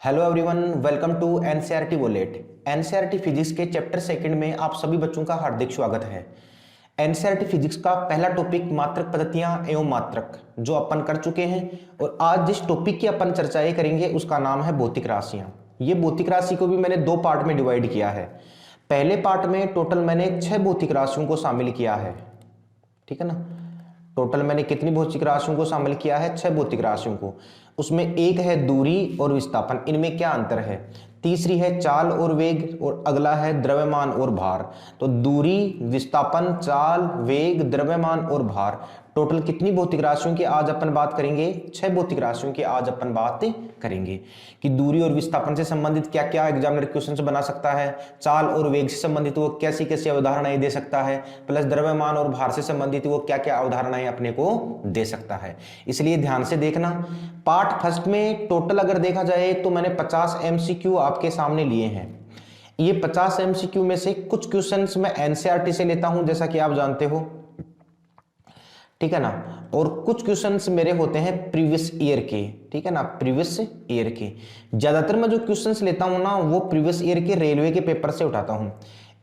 Hello everyone, welcome to NCERT bullet. NCERT physics के chapter second में आप सभी बच्चों का हार्दिक स्वागत है। एनसीईआरटी फिजिक्स का पहला टॉपिक मात्रक पद्धतियां एवं मात्रक जो अपन कर चुके हैं, और आज जिस टॉपिक की अपन चर्चाएं करेंगे उसका नाम है भौतिक राशियां। ये भौतिक राशि को भी मैंने दो पार्ट में डिवाइड किया है। पहले पार्ट में टोटल मैंने 6 भौतिक राशियों को शामिल किया है, ठीक है ना। टोटल मैंने कितनी भौतिक राशियों को शामिल किया है? 6 भौतिक राशियों को। उसमें एक है दूरी और विस्थापन, इनमें क्या अंतर है। तीसरी है चाल और वेग, और अगला है द्रव्यमान और भार। तो दूरी, विस्थापन, चाल, वेग, द्रव्यमान और भार, टोटल कितनी भौतिक राशियों की आज अपन बात करेंगे? 6 भौतिक राशियों की आज अपन बात करेंगे कि दूरी और विस्थापन से संबंधित क्या क्या एग्जामिनर क्वेश्चन बना सकता है, चाल और वेग से संबंधित वो कैसी कैसी अवधारणाएं दे सकता है, प्लस द्रव्यमान और भार से संबंधित वो क्या क्या अवधारणाएं अपने को दे सकता है। इसलिए ध्यान से देखना। पार्ट फर्स्ट में टोटल अगर देखा जाए तो मैंने 50 MCQ आपके सामने लिए हैं। ये 50 MCQ में से कुछ क्वेश्चंस मैं एनसीईआरटी से लेता हूं, जैसा कि आप जानते हो, ठीक है ना। और कुछ क्वेश्चंस मेरे होते हैं प्रीवियस ईयर के, ठीक है ना, प्रीवियस ईयर के। ज्यादातर मैं जो क्वेश्चंस लेता हूं ना वो प्रीवियस ईयर के रेलवे के पेपर से उठाता हूं।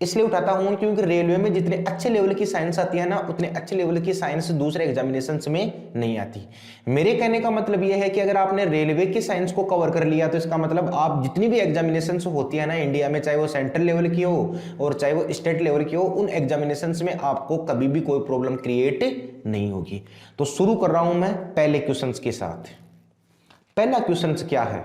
इसलिए उठाता हूं क्योंकि रेलवे में जितने अच्छे लेवल की साइंस आती है ना, उतने अच्छे लेवल की साइंस दूसरे एग्जामिनेशंस में नहीं आती। मेरे कहने का मतलब यह है कि अगर आपने रेलवे की साइंस को कवर कर लिया तो इसका मतलब आप जितनी भी एग्जामिनेशंस होती है ना इंडिया में, चाहे वो सेंट्रल लेवल की हो और चाहे वो स्टेट लेवल की हो, उन एग्जामिनेशंस में आपको कभी भी कोई प्रॉब्लम क्रिएट नहीं होगी। तो शुरू कर रहा हूं मैं पहले क्वेश्चन के साथ। पहला क्वेश्चन क्या है?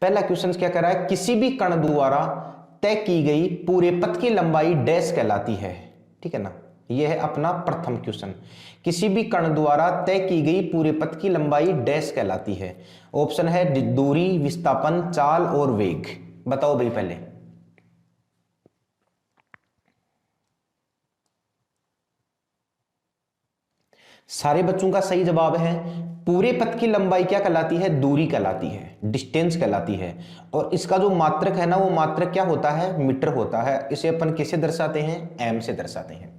पहला क्वेश्चन क्या कर रहा है? किसी भी कण द्वारा तय की गई पूरे पथ की लंबाई डैश कहलाती है, ठीक है ना। यह है अपना प्रथम क्वेश्चन। किसी भी कण द्वारा तय की गई पूरे पथ की लंबाई डैश कहलाती है। ऑप्शन है दूरी, विस्थापन, चाल और वेग। बताओ भाई पहले। सारे बच्चों का सही जवाब है पूरे पथ की लंबाई क्या कहलाती है? दूरी कहलाती है, डिस्टेंस कहलाती है। और इसका जो मात्रक है ना, वो मात्रक क्या होता है? मीटर होता है। इसे अपन किसे दर्शाते हैं? एम से दर्शाते हैं।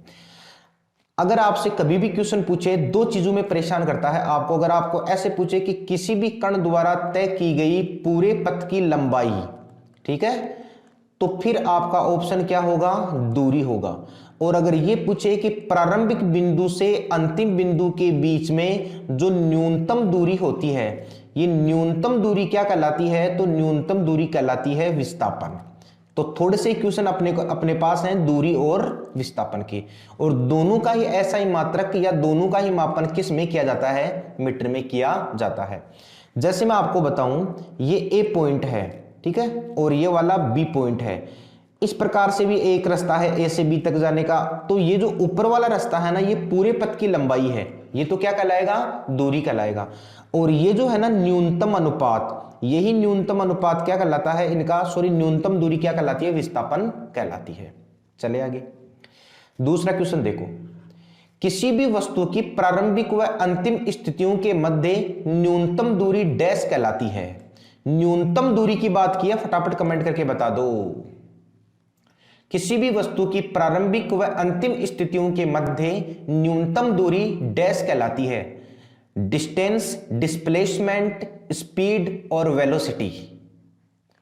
अगर आपसे कभी भी क्वेश्चन पूछे, दो चीजों में परेशान करता है आपको। अगर आपको ऐसे पूछे कि किसी भी कण द्वारा तय की गई पूरे पथ की लंबाई, ठीक है, तो फिर आपका ऑप्शन क्या होगा? दूरी होगा। और अगर ये पूछे कि प्रारंभिक बिंदु से अंतिम बिंदु के बीच में जो न्यूनतम दूरी होती है, ये न्यूनतम दूरी क्या कहलाती है? तो न्यूनतम दूरी कहलाती है विस्थापन। तो थोड़े से क्वेश्चन अपने पास हैं दूरी और विस्थापन के, और दोनों का ही ऐसा ही मात्रक या दोनों का ही मापन किस में किया जाता है? मीटर में किया जाता है। जैसे मैं आपको बताऊं, ये ए पॉइंट है, ठीक है, और ये वाला बी पॉइंट है। इस प्रकार से भी एक रास्ता है ए से बी तक जाने का। तो ये जो ऊपर वाला रास्ता है ना, ये पूरे पथ की लंबाई है। ये तो क्या कहलाएगा? दूरी कहलाएगा। और ये जो है ना न्यूनतम अनुपात, यही न्यूनतम अनुपात क्या कहलाता है इनका? सॉरी, न्यूनतम दूरी क्या कहलाती है? विस्थापन कहलाती है। चले आगे। दूसरा क्वेश्चन देखो। किसी भी वस्तु की प्रारंभिक व अंतिम स्थितियों के मध्य न्यूनतम दूरी डैश कहलाती है। न्यूनतम दूरी की बात की है, फटाफट कमेंट करके बता दो। किसी भी वस्तु की प्रारंभिक व अंतिम स्थितियों के मध्य न्यूनतम दूरी डैश कहलाती है। डिस्टेंस, डिस्प्लेसमेंट, स्पीड और वेलोसिटी।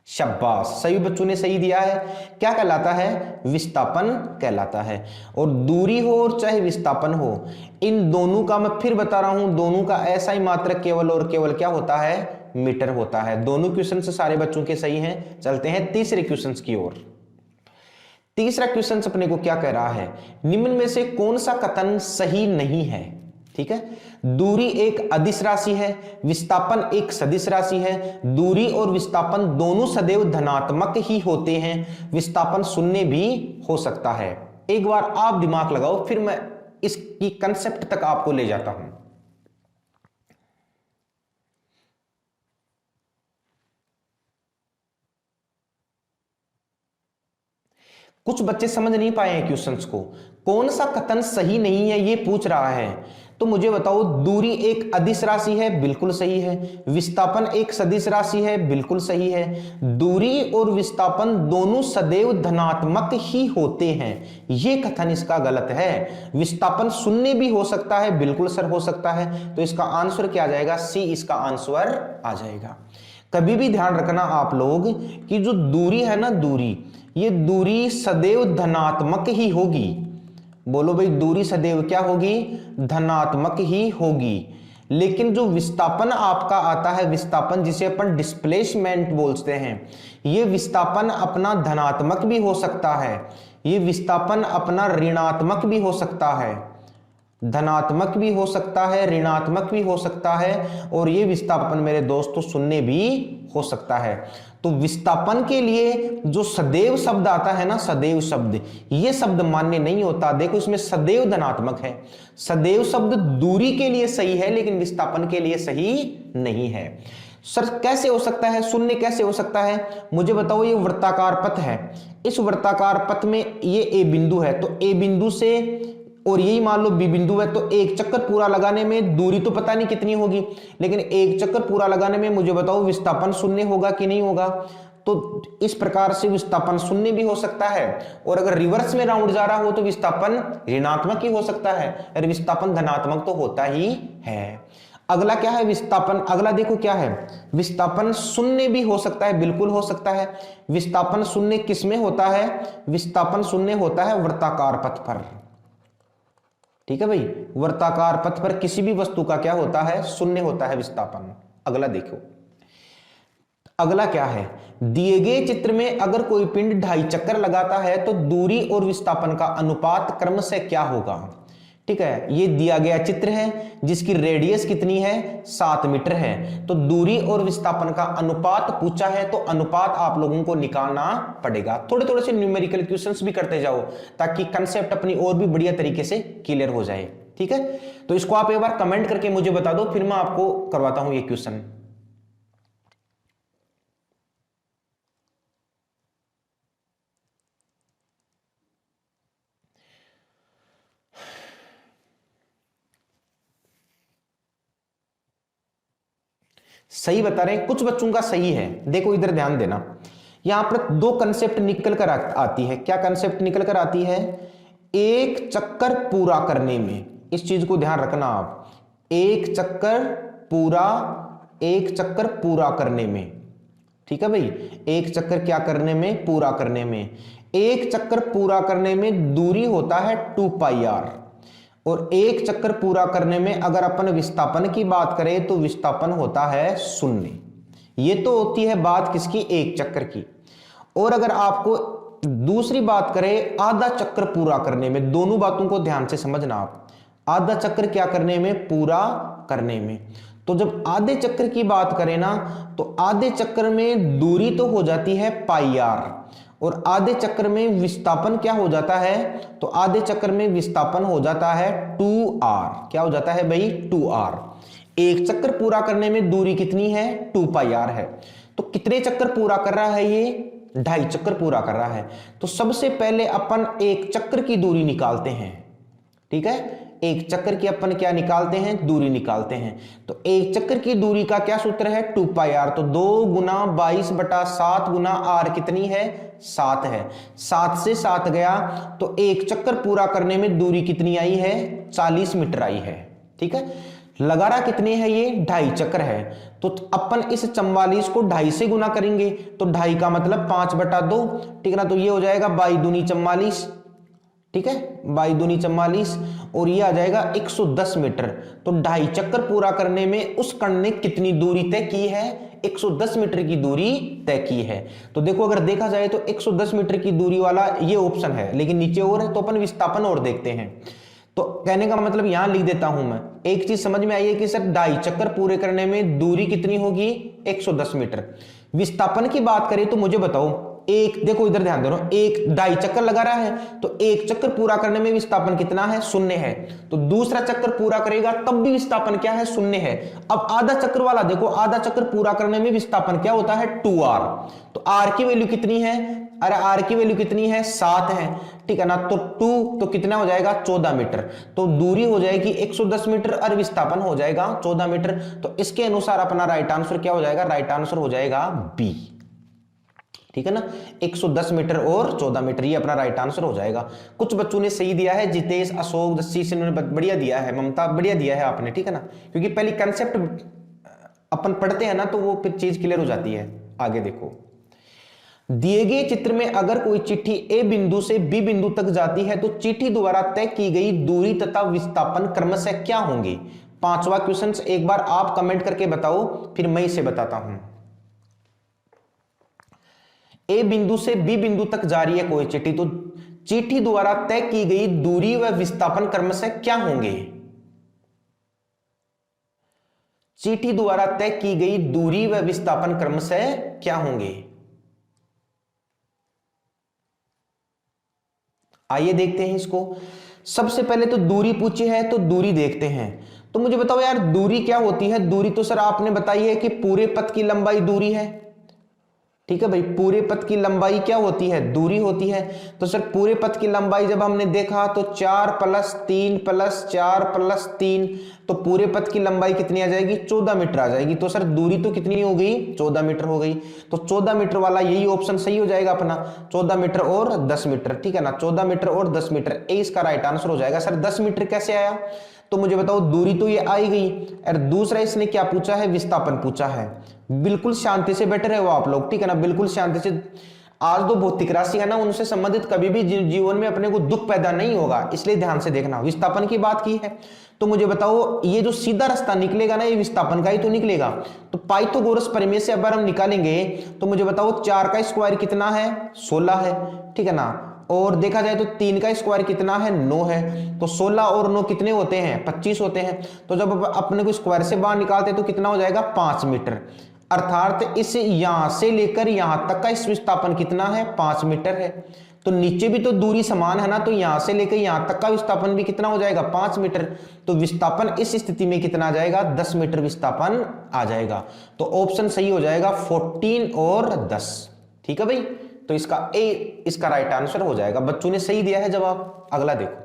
शाबाश, सभी बच्चों ने सही दिया है। क्या कहलाता है? विस्थापन कहलाता है। और दूरी हो और चाहे विस्थापन हो, इन दोनों का मैं फिर बता रहा हूं, दोनों का ऐसा ही मात्रक केवल और केवल क्या होता है? मीटर होता है। दोनों क्वेश्चन से सारे बच्चों के सही हैं। चलते हैं तीसरे क्वेश्चन की ओर। तीसरा क्वेश्चन अपने को क्या कह रहा है? निम्न में से कौन सा कथन सही नहीं है? ठीक है, दूरी एक अदिश राशि है, विस्थापन एक सदिश राशि है। दूरी और विस्थापन दोनों सदैव धनात्मक ही होते हैं। विस्थापन शून्य भी हो सकता है। एक बार आप दिमाग लगाओ, फिर मैं इसकी कंसेप्ट तक आपको ले जाता हूं। कुछ बच्चे समझ नहीं पाए हैं क्वेश्चंस को। कौन सा कथन सही नहीं है ये पूछ रहा है। तो मुझे बताओ, दूरी एक अदिश राशि है, बिल्कुल सही है। विस्थापन एक सदिश राशि है, बिल्कुल सही है। दूरी और विस्थापन दोनों सदैव धनात्मक ही होते हैं, ये कथन इसका गलत है। विस्थापन शून्य भी हो सकता है, बिल्कुल सर हो सकता है। तो इसका आंसर क्या आ जाएगा? सी इसका आंसर आ जाएगा। कभी भी ध्यान रखना आप लोग कि जो दूरी है ना, दूरी, ये दूरी सदैव धनात्मक ही होगी। बोलो भाई, दूरी सदैव क्या होगी? धनात्मक ही होगी। लेकिन जो विस्थापन आपका आता है, विस्थापन जिसे अपन डिस्प्लेसमेंट बोलते हैं, ये विस्थापन अपना धनात्मक भी हो सकता है, ये विस्थापन अपना ऋणात्मक भी हो सकता है, धनात्मक भी हो सकता है, ऋणात्मक भी हो सकता है, और ये विस्थापन मेरे दोस्तों शून्य भी हो सकता है। तो विस्थापन के लिए जो सदैव शब्द आता है ना, सदैव शब्द, ये शब्द मान्य नहीं होता। देखो इसमें सदैव धनात्मक है, सदैव शब्द दूरी के लिए सही है लेकिन विस्थापन के लिए सही नहीं है। सर कैसे हो सकता है, शून्य कैसे हो सकता है? मुझे बताओ, ये वृत्ताकार पथ है, इस वृत्ताकार पथ में ये ए बिंदु है, तो ए बिंदु से और यही मान लो बी बिंदु है, तो एक चक्कर पूरा लगाने में दूरी तो पता नहीं कितनी होगी, लेकिन एक चक्कर पूरा लगाने में मुझे बताओ विस्थापन शून्य होगा कि नहीं होगा? तो इस प्रकार से विस्थापन शून्य भी हो सकता है, और अगर रिवर्स में राउंड जा रहा हो तो विस्थापन ऋणात्मक ही हो सकता है, और विस्थापन धनात्मक तो होता ही है। अगला क्या है? विस्थापन, अगला देखो क्या है, विस्थापन शून्य भी हो सकता है, बिल्कुल हो सकता है। विस्थापन शून्य किसमें होता है? विस्थापन शून्य होता है वृत्ताकार पथ पर। ठीक है भाई, वृत्ताकार पथ पर किसी भी वस्तु का क्या होता है? शून्य होता है विस्थापन। अगला देखो, अगला क्या है? दिए गए चित्र में अगर कोई पिंड 2.5 चक्कर लगाता है तो दूरी और विस्थापन का अनुपात क्रमशः क्या होगा? ठीक है, ये दिया गया चित्र है जिसकी रेडियस कितनी है? 7 मीटर है। तो दूरी और विस्थापन का अनुपात पूछा है, तो अनुपात आप लोगों को निकालना पड़ेगा। थोड़े थोड़े से न्यूमेरिकल क्वेश्चंस भी करते जाओ ताकि कंसेप्ट अपनी और भी बढ़िया तरीके से क्लियर हो जाए। ठीक है, तो इसको आप एक बार कमेंट करके मुझे बता दो, फिर मैं आपको करवाता हूं ये क्वेश्चन। सही बता रहे हैं, कुछ बच्चों का सही है। देखो इधर ध्यान देना, यहां पर 2 कंसेप्ट निकल कर आती है। क्या कंसेप्ट निकल कर आती है? एक चक्कर पूरा करने में, इस चीज को ध्यान रखना आप, एक चक्कर पूरा करने में। ठीक है भाई, एक चक्कर क्या करने में? पूरा करने में। एक चक्कर पूरा करने में दूरी होता है 2πr, और एक चक्कर पूरा करने में अगर अपन विस्थापन की बात करें तो विस्थापन होता है 0। ये तो होती है बात किसकी? एक चक्कर की। और अगर आपको दूसरी बात करें आधा चक्कर पूरा करने में, दोनों बातों को ध्यान से समझना आप, आधा चक्कर क्या करने में? पूरा करने में। तो जब आधे चक्कर की बात करें ना, तो आधे चक्कर में दूरी तो हो जाती है πr, और आधे चक्कर में विस्थापन क्या हो जाता है? तो आधे चक्कर में विस्थापन हो जाता है 2r। क्या हो जाता है भाई? 2r। एक चक्कर पूरा करने में दूरी कितनी है? 2πr है। तो कितने चक्कर पूरा कर रहा है ये? 2.5 चक्कर पूरा कर रहा है। तो सबसे पहले अपन एक चक्कर की दूरी निकालते हैं। ठीक है, एक चक्कर की अपन क्या निकालते हैं? दूरी निकालते हैं। तो एक चक्कर की दूरी का क्या सूत्र है? 2πr। तो 2 गुना 22/7 गुना r कितनी है? 7 है। 7 से 7 गया तो एक चक्कर पूरा करने में दूरी कितनी आई है? 40 मीटर आई है। ठीक है, लगा रहा कितने है ये? 2.5 चक्कर है। तो अपन इस 44 को 2.5 से गुना करेंगे, तो 2.5 का मतलब 5/2। ठीक है ना, तो ये हो जाएगा 22 दूनी 44। ठीक है, 22 दूनी 44, और ये आ जाएगा 110 मीटर। तो 2.5 चक्कर पूरा करने में उस कण ने कितनी दूरी तय की है? 110 मीटर की दूरी तय की है। तो देखो अगर देखा जाए तो 110 मीटर की दूरी वाला ये ऑप्शन है, लेकिन नीचे और है, तो अपन विस्थापन और देखते हैं। तो कहने का मतलब यहां लिख देता हूं मैं, एक चीज समझ में आई है कि सर 2.5 चक्कर पूरे करने में दूरी कितनी होगी? 110 मीटर। विस्थापन की बात करें तो मुझे बताओ, एक देखो इधर ध्यान दे रहा हूं, एक 2.5 चक्कर लगा रहा है, तो एक चक्कर पूरा करने में विस्थापन कितना है? 0 है। तो दूसरा चक्कर पूरा करेगा तब भी विस्थापन क्या है? 0 है। अब आधा चक्कर वाला देखो, आधा चक्कर पूरा करने में विस्थापन क्या होता है? 2r। तो r की वैल्यू कितनी है? अरे r की वैल्यू कितनी है? 7 है। ठीक है ना, तो 2 तो कितना हो जाएगा? 14 मीटर। तो दूरी हो जाएगी 110 मीटर और विस्थापन हो जाएगा 14 मीटर। तो इसके अनुसार अपना राइट आंसर क्या हो जाएगा? राइट आंसर हो जाएगा बी। ठीक है ना, 110 मीटर और 14 मीटर, ये अपना राइट आंसर हो जाएगा। कुछ बच्चों ने सही दिया है, जितेश, अशोक, जस्सी से बढ़िया दिया है, ममता बढ़िया दिया है आपने। ठीक है ना, क्योंकि पहले कंसेप्ट अपन पढ़ते हैं ना तो वो फिर चीज क्लियर हो जाती है। आगे देखो, दिए गए चित्र में अगर कोई चिट्ठी ए बिंदु से बी बिंदु तक जाती है तो चिट्ठी द्वारा तय की गई दूरी तथा विस्थापन क्रमशः क्या होंगे। पांचवा क्वेश्चन एक बार आप कमेंट करके बताओ, फिर मैं इसे बताता हूं। ए बिंदु से बी बिंदु तक जा रही है कोई चिट्ठी, तो चिट्ठी द्वारा तय की गई दूरी व विस्थापन क्रमशः क्या होंगे। चिट्ठी द्वारा तय की गई दूरी व विस्थापन क्रमशः क्या होंगे। आइए देखते हैं इसको। सबसे पहले तो दूरी पूछी है तो दूरी देखते हैं। तो मुझे बताओ यार दूरी क्या होती है। दूरी तो सर आपने बताई है कि पूरे पथ की लंबाई दूरी है। ठीक है भाई, पूरे पथ की लंबाई क्या होती है, दूरी होती है। तो सर पूरे पथ की लंबाई जब हमने देखा तो 4 + 3 + 4 + 3, तो पूरे पथ की लंबाई कितनी आ जाएगी, 14 मीटर आ जाएगी। तो सर दूरी तो कितनी हो गई, 14 मीटर हो गई। तो 14 मीटर वाला यही ऑप्शन सही हो जाएगा अपना, 14 मीटर और 10 मीटर। ठीक है ना, 14 मीटर और 10 मीटर, ए इसका राइट आंसर हो जाएगा। सर 10 मीटर कैसे आया, तो मुझे बताओ दूरी तो ये आई गई, और दूसरा इसने क्या पूछा है, विस्थापन पूछा है। बिल्कुल शांति से बैठे रहे हो आप लोग, ठीक है ना, बिल्कुल शांति से। आज जो भौतिक राशि है ना, उनसे संबंधित कभी भी जीवन में अपने को दुख पैदा नहीं होगा, इसलिए ध्यान से देखना। विस्थापन की बात की है तो मुझे बताओ ये जो सीधा रास्ता निकलेगा ना, ये विस्थापन का ही तो निकलेगा। तो पाइथागोरस प्रमेय से अगर हम निकालेंगे तो मुझे बताओ 4 का स्क्वायर कितना है, 16 है। ठीक है ना, और देखा जाए तो 3 का स्क्वायर कितना है, 9 है। तो 16 और 9 कितने होते हैं, 25 होते हैं। तो जब अपने को स्क्वायर से बाहर निकालते तो कितना हो जाएगा, 5 मीटर। अर्थात इस यहां से लेकर यहां तक का इस विस्थापन कितना है, 5 मीटर है। तो नीचे भी तो दूरी समान है ना, तो यहां से लेकर यहां तक का विस्थापन भी कितना हो जाएगा, 5 मीटर। तो विस्थापन इस स्थिति में कितना आ जाएगा, 10 मीटर विस्थापन आ जाएगा। तो ऑप्शन सही हो जाएगा 14 और 10। ठीक है भाई, तो इसका ए इसका राइट आंसर हो जाएगा। बच्चों ने सही दिया है जवाब। अगला देखो,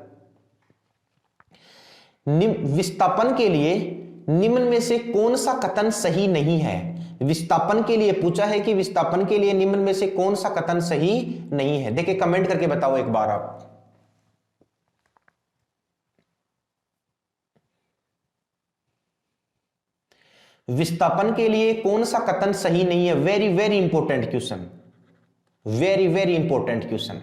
विस्थापन के लिए निम्न में से कौन सा कथन सही नहीं है। विस्थापन के लिए पूछा है कि विस्थापन के लिए निम्न में से कौन सा कथन सही नहीं है। देखिए कमेंट करके बताओ एक बार आप। विस्थापन के लिए कौन सा कथन सही नहीं है। Very very important question, very very important question.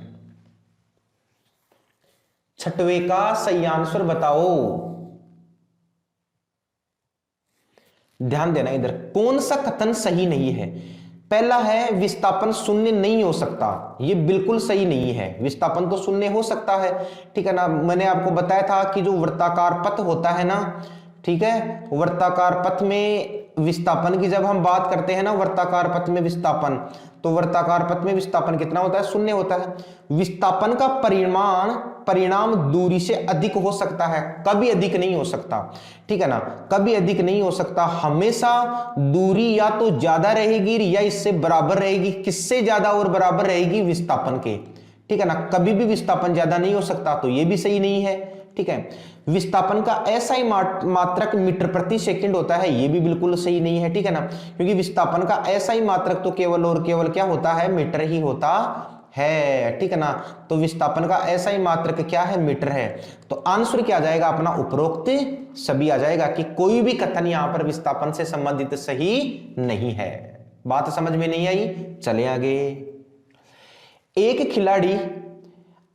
छठवें का सही आंसर बताओ, ध्यान देना इधर। कौन सा कथन सही नहीं है। पहला है विस्थापन शून्य नहीं हो सकता, ये बिल्कुल सही नहीं है। विस्थापन तो शून्य हो सकता है, ठीक है ना। मैंने आपको बताया था कि जो वृत्ताकार पथ होता है ना, ठीक है, वृत्ताकार पथ में विस्थापन की जब हम बात करते हैं ना, वृत्ताकार पथ में विस्थापन, तो वृत्ताकार पथ में विस्थापन कितना होता है, शून्य होता है। विस्थापन का परिणाम दूरी से अधिक हो सकता है, कभी अधिक नहीं हो सकता। ठीक है ना, कभी अधिक नहीं हो सकता। हमेशा दूरी या तो ज्यादा रहेगी या इससे बराबर रहेगी। किससे ज्यादा और बराबर रहेगी, विस्थापन के। ठीक है ना, कभी भी विस्थापन ज्यादा नहीं हो सकता, तो ये भी सही नहीं है। ठीक है, विस्थापन का ऐसा ही मात्रक मीटर प्रति सेकंड होता है, ये भी बिल्कुल सही नहीं है। ठीक है ना, क्योंकि विस्थापन का ऐसा ही मात्रक तो केवल और केवल क्या होता है, मीटर ही होता है। ठीक है ना, तो विस्थापन का ऐसा ही मात्रक क्या है, मीटर है। तो आंसर क्या आ जाएगा अपना, उपरोक्त सभी आ जाएगा कि कोई भी कथन यहां पर विस्थापन से संबंधित सही नहीं है। बात समझ में नहीं आई, चले आगे। एक खिलाड़ी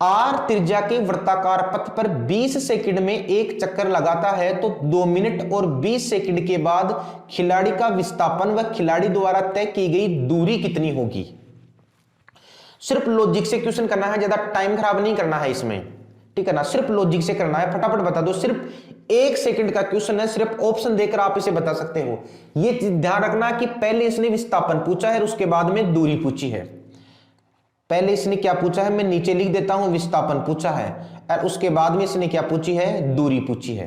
आर त्रिज्या के वृत्ताकार पथ पर 20 सेकंड में एक चक्कर लगाता है तो 2 मिनट और 20 सेकंड के बाद खिलाड़ी का विस्थापन व खिलाड़ी द्वारा तय की गई दूरी कितनी होगी। सिर्फ लॉजिक से क्वेश्चन करना है, ज्यादा टाइम खराब नहीं करना है इसमें। ठीक है ना, सिर्फ लॉजिक से करना है, फटाफट बता दो। सिर्फ 1 सेकंड का क्वेश्चन है, सिर्फ ऑप्शन देकर आप इसे बता सकते हो। ये ध्यान रखना कि पहले इसने विस्थापन पूछा है, उसके बाद में दूरी पूछी है। पहले इसने क्या पूछा है, मैं नीचे लिख देता हूं, विस्थापन पूछा है, और उसके बाद में इसने क्या पूछी है, दूरी पूछी है।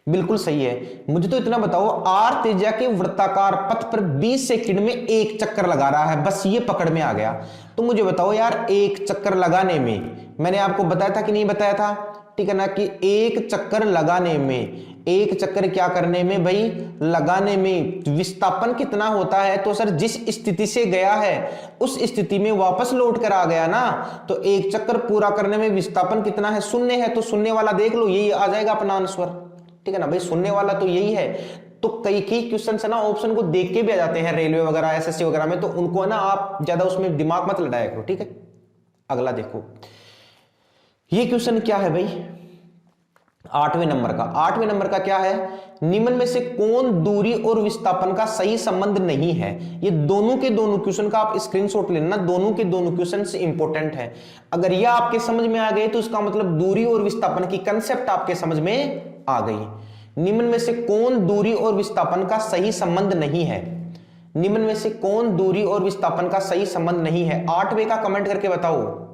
बिल्कुल सही है। मुझे तो इतना बताओ, आर त्रिज्या के वृत्ताकार पथ पर 20 सेकंड में एक चक्कर लगा रहा है, बस ये पकड़ में आ गया। तो मुझे बताओ यार, एक चक्कर लगाने में मैंने आपको बताया था कि नहीं बताया था, ठीक है ना, कि एक चक्कर लगाने में, एक चक्कर क्या करने में भाई, लगाने में विस्थापन कितना होता है। तो सर जिस स्थिति से गया है उस स्थिति में वापस लौट कर आ गया ना, तो एक चक्कर पूरा करने में विस्थापन कितना है, शून्य है। तो शून्य वाला देख लो, यही आ जाएगा अपना आंसर, ठीक है ना भाई, शून्य वाला तो यही है। तो कई क्वेश्चन है ना ऑप्शन को देख के भी आ जाते हैं रेलवे वगैरह एसएससी वगैरह में, तो उनको है ना आप ज्यादा उसमें दिमाग मत लड़ाया करो, ठीक है। अगला देखो, ये क्वेश्चन क्या है भाई, 8वें नंबर का। 8वें नंबर का क्या है, निम्न में से कौन दूरी और विस्थापन का सही संबंध नहीं है। ये दोनों के दोनों क्वेश्चन का आप स्क्रीनशॉट लेना, दोनों के दोनों क्वेश्चन इंपॉर्टेंट है। अगर ये आपके समझ में आ गए तो इसका मतलब दूरी और विस्थापन की कंसेप्ट आपके समझ में आ गई। निम्न में से कौन दूरी और विस्थापन का सही संबंध नहीं है, निम्न में से कौन दूरी और विस्थापन का सही संबंध नहीं है। 8वें का कमेंट करके बताओ।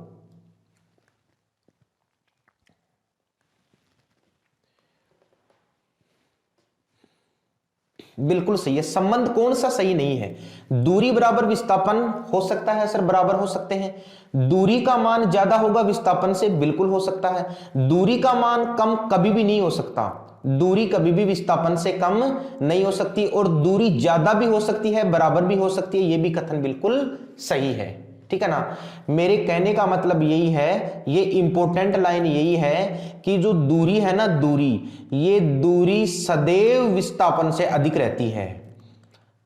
बिल्कुल सही है। संबंध कौन सा सही नहीं है, दूरी बराबर विस्थापन हो सकता है सर, बराबर हो सकते हैं। दूरी का मान ज्यादा होगा विस्थापन से, बिल्कुल हो सकता है। दूरी का मान कम कभी भी नहीं हो सकता, दूरी कभी भी विस्थापन से कम नहीं हो सकती, और दूरी ज्यादा भी हो सकती है, बराबर भी हो सकती है, यह भी कथन बिल्कुल सही है, ठीक है ना। मेरे कहने का मतलब यही है, ये इंपॉर्टेंट लाइन यही है कि जो दूरी है ना, दूरी, ये दूरी सदैव विस्थापन से अधिक रहती है।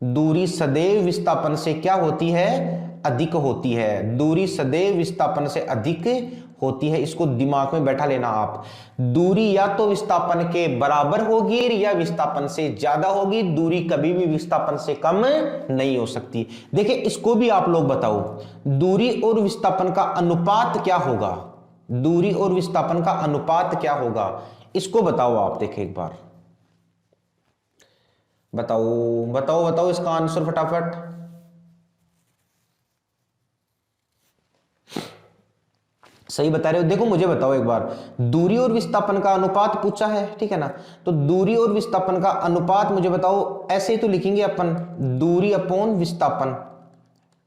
दूरी सदैव विस्थापन से क्या होती है, अधिक होती है। दूरी सदैव विस्थापन से अधिक होती है, इसको दिमाग में बैठा लेना आप। दूरी या तो विस्थापन के बराबर होगी या विस्थापन से ज्यादा होगी, दूरी कभी भी विस्थापन से कम नहीं हो सकती। देखिए इसको भी आप लोग बताओ, दूरी और विस्थापन का अनुपात क्या होगा, दूरी और विस्थापन का अनुपात क्या होगा, इसको बताओ आप। देखिए एक बार बताओ बताओ बताओ इसका आंसर फटाफट। सही बता रहे हो। देखो मुझे बताओ एक बार, दूरी और विस्थापन का अनुपात पूछा है, ठीक है ना। तो दूरी और विस्थापन का अनुपात मुझे बताओ, ऐसे ही तो लिखेंगे अपन, दूरी अपॉन विस्थापन,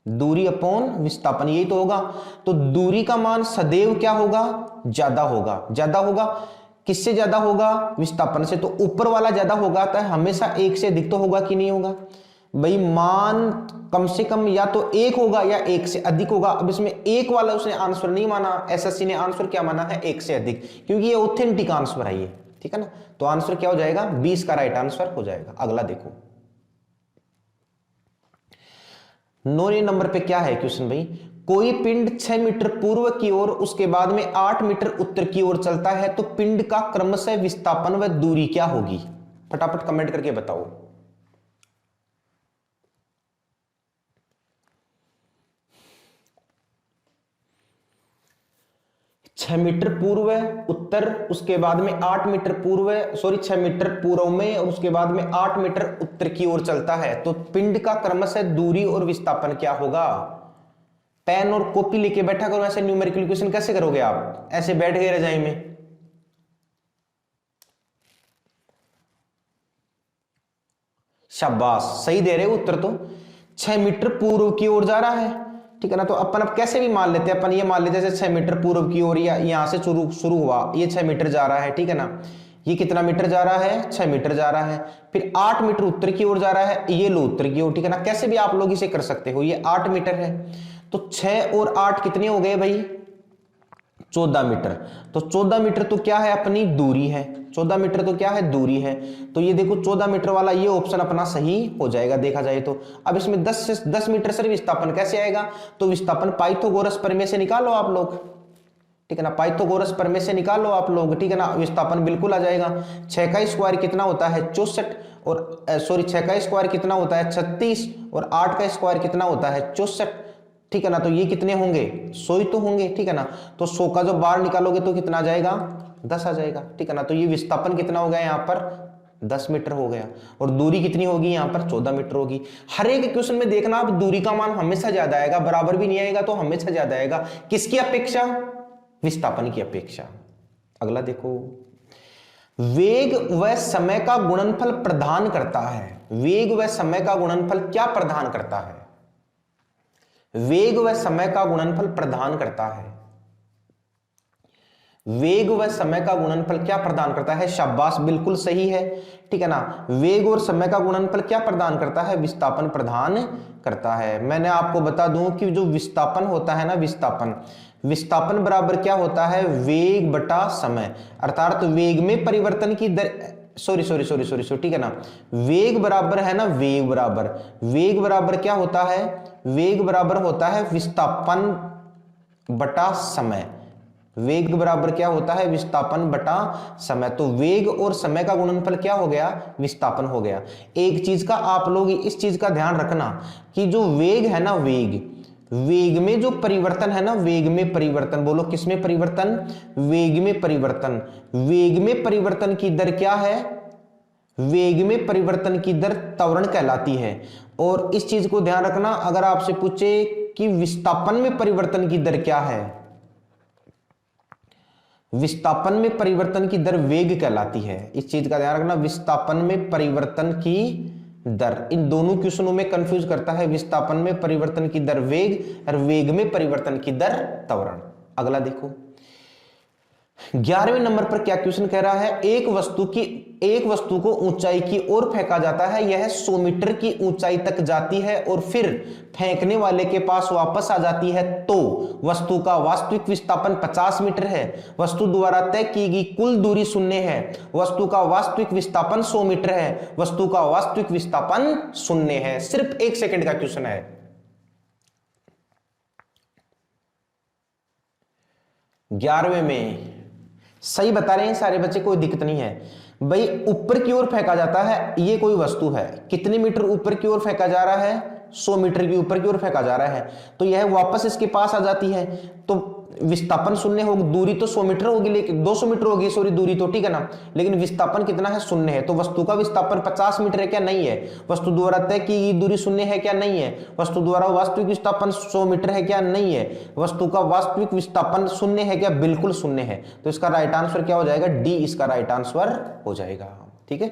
दूरी अपॉन विस्थापन, यही तो होगा। तो दूरी का मान सदैव क्या होगा, ज्यादा होगा। ज्यादा होगा किससे ज्यादा होगा, विस्थापन से। तो ऊपर वाला ज्यादा होगा, तो हमेशा एक से अधिक तो होगा कि नहीं होगा भाई। मान कम से कम या तो एक होगा या एक से अधिक होगा। अब इसमें एक वाला उसने आंसर नहीं माना, एसएससी ने आंसर क्या माना है, एक से अधिक, क्योंकि ये ऑथेंटिक आंसर है ये, ठीक है ना। तो आंसर क्या हो जाएगा, 20 का राइट आंसर हो जाएगा। अगला देखो, 9वें नंबर पे क्या है क्वेश्चन भाई, कोई पिंड 6 मीटर पूर्व की ओर उसके बाद में 8 मीटर उत्तर की ओर चलता है, तो पिंड का क्रमशः विस्थापन व दूरी क्या होगी। फटाफट कमेंट करके बताओ। 6 मीटर पूर्व उत्तर, उसके बाद में 8 मीटर पूर्व, सॉरी 6 मीटर पूर्व में और उसके बाद में 8 मीटर उत्तर की ओर चलता है, तो पिंड का क्रमशः दूरी और विस्थापन क्या होगा। पेन और कॉपी लेके बैठा करो, ऐसे न्यूमेरिकल इक्वेशन कैसे करोगे आप, ऐसे बैठ गए रजाई में। शाबाश, सही दे रहे हो उत्तर। तो 6 मीटर पूर्व की ओर जा रहा है, ठीक है ना। तो अपन अब कैसे भी मान लेते हैं, अपन ये मान लेते हैं 6 मीटर पूर्व की ओर, या यहां से शुरू हुआ, ये 6 मीटर जा रहा है, ठीक है ना। ये कितना मीटर जा रहा है, 6 मीटर जा रहा है। फिर 8 मीटर उत्तर की ओर जा रहा है, ये लो उत्तर की ओर, ठीक है ना। कैसे भी आप लोग इसे कर सकते हो, ये 8 मीटर है, तो 6 और 8 कितने हो गए भाई, 14 मीटर। तो 14 मीटर तो क्या है, अपनी दूरी है। 14 मीटर तो क्या है, दूरी है। तो ये देखो 14 मीटर वाला ये ऑप्शन अपना सही हो जाएगा देखा जाए तो। अब इसमें 10 मीटर से विस्थापन कैसे आएगा, तो विस्थापन पाइथागोरस प्रमेय से निकालो आप लोग, ठीक है ना। पाइथागोरस प्रमेय से निकालो आप लोग, ठीक है ना। विस्थापन बिल्कुल आ जाएगा। 6 का स्क्वायर कितना होता है, 64, और सॉरी 6 का स्क्वायर कितना होता है, 36, और 8 का स्क्वायर कितना होता है, 64, ठीक है ना। तो ये कितने होंगे, 100 ही तो होंगे, ठीक है ना। तो 100 का जो बार निकालोगे तो कितना आ जाएगा, 10 आ जाएगा, ठीक है ना। तो ये विस्थापन कितना हो गया यहाँ पर, 10 मीटर हो गया, और दूरी कितनी होगी यहाँ पर, 14 मीटर होगी। हर एक क्वेश्चन में देखना आप, दूरी का मान हमेशा ज्यादा आएगा, बराबर भी नहीं आएगा तो हमेशा ज्यादा आएगा। किसकी अपेक्षा, विस्थापन की अपेक्षा। अगला देखो, वेग व समय का गुणनफल प्रदान करता है। वेग व समय का गुणनफल क्या प्रदान करता है, वेग व समय का गुणनफल प्रदान करता है। वेग व समय का गुणनफल क्या प्रदान करता है? शाबाश, बिल्कुल सही है, ठीक है ना। वेग और समय का गुणनफल क्या प्रदान करता है? विस्थापन प्रदान करता है। मैंने आपको बता दूं कि जो विस्थापन होता है ना, विस्थापन बराबर क्या होता है? वेग बटा समय, अर्थात वेग में परिवर्तन की दर, सॉरी, ठीक है ना। वेग बराबर है ना, वेग बराबर क्या होता है? वेग बराबर होता है विस्थापन बटा समय। वेग बराबर क्या होता है? विस्थापन बटा समय। तो वेग और समय का गुणनफल क्या हो गया? विस्थापन हो गया। एक चीज का आप लोग इस चीज का ध्यान रखना कि जो वेग है ना, वेग में जो परिवर्तन है ना, वेग में परिवर्तन, बोलो किसमें परिवर्तन? वेग में परिवर्तन। वेग में परिवर्तन की दर क्या है? वेग में परिवर्तन की दर त्वरण कहलाती है। और इस चीज को ध्यान रखना, अगर आपसे पूछे कि विस्थापन में परिवर्तन की दर क्या है, विस्थापन में परिवर्तन की दर वेग कहलाती है। इस चीज का ध्यान रखना, विस्थापन में परिवर्तन की दर, इन दोनों क्वेश्चनों में कंफ्यूज करता है। विस्थापन में परिवर्तन की दर वेग और वेग में परिवर्तन की दर त्वरण। अगला देखो, 11वें नंबर पर क्या क्वेश्चन कह रहा है? एक वस्तु को ऊंचाई की ओर फेंका जाता है, यह 100 मीटर की ऊंचाई तक जाती है और फिर फेंकने वाले के पास वापस आ जाती है, तो वस्तु का वास्तविक विस्थापन 50 मीटर है। वस्तु द्वारा तय की गई कुल दूरी 0 है। वस्तु का वास्तविक विस्थापन 100 मीटर है। वस्तु का वास्तविक विस्थापन 0 है। सिर्फ 1 सेकंड का क्वेश्चन है। 11वें में सही बता रहे हैं सारे बच्चे, कोई दिक्कत नहीं है भाई। ऊपर की ओर फेंका जाता है, ये कोई वस्तु है, कितने मीटर ऊपर की ओर फेंका जा रहा है? 100 मीटर की ऊपर की ओर फेंका जा रहा है, तो यह वापस इसके पास आ जाती है, तो विस्थापन 0 होगी। दूरी तो 100 मीटर होगी, लेकिन 200 मीटर होगी, सॉरी, दूरी तो, ठीक है ना, लेकिन विस्थापन कितना है? 0 है। तो वस्तु का विस्थापन 50 मीटर है क्या? नहीं है। वस्तु द्वारा तय की गई दूरी 0 है क्या? नहीं है। वस्तु द्वारा वास्तविक विस्थापन 100 मीटर है क्या? नहीं है। वस्तु का वास्तविक विस्थापन 0 है क्या? बिल्कुल 0 है। तो इसका राइट आंसर क्या हो जाएगा? डी इसका राइट आंसर हो जाएगा, ठीक है।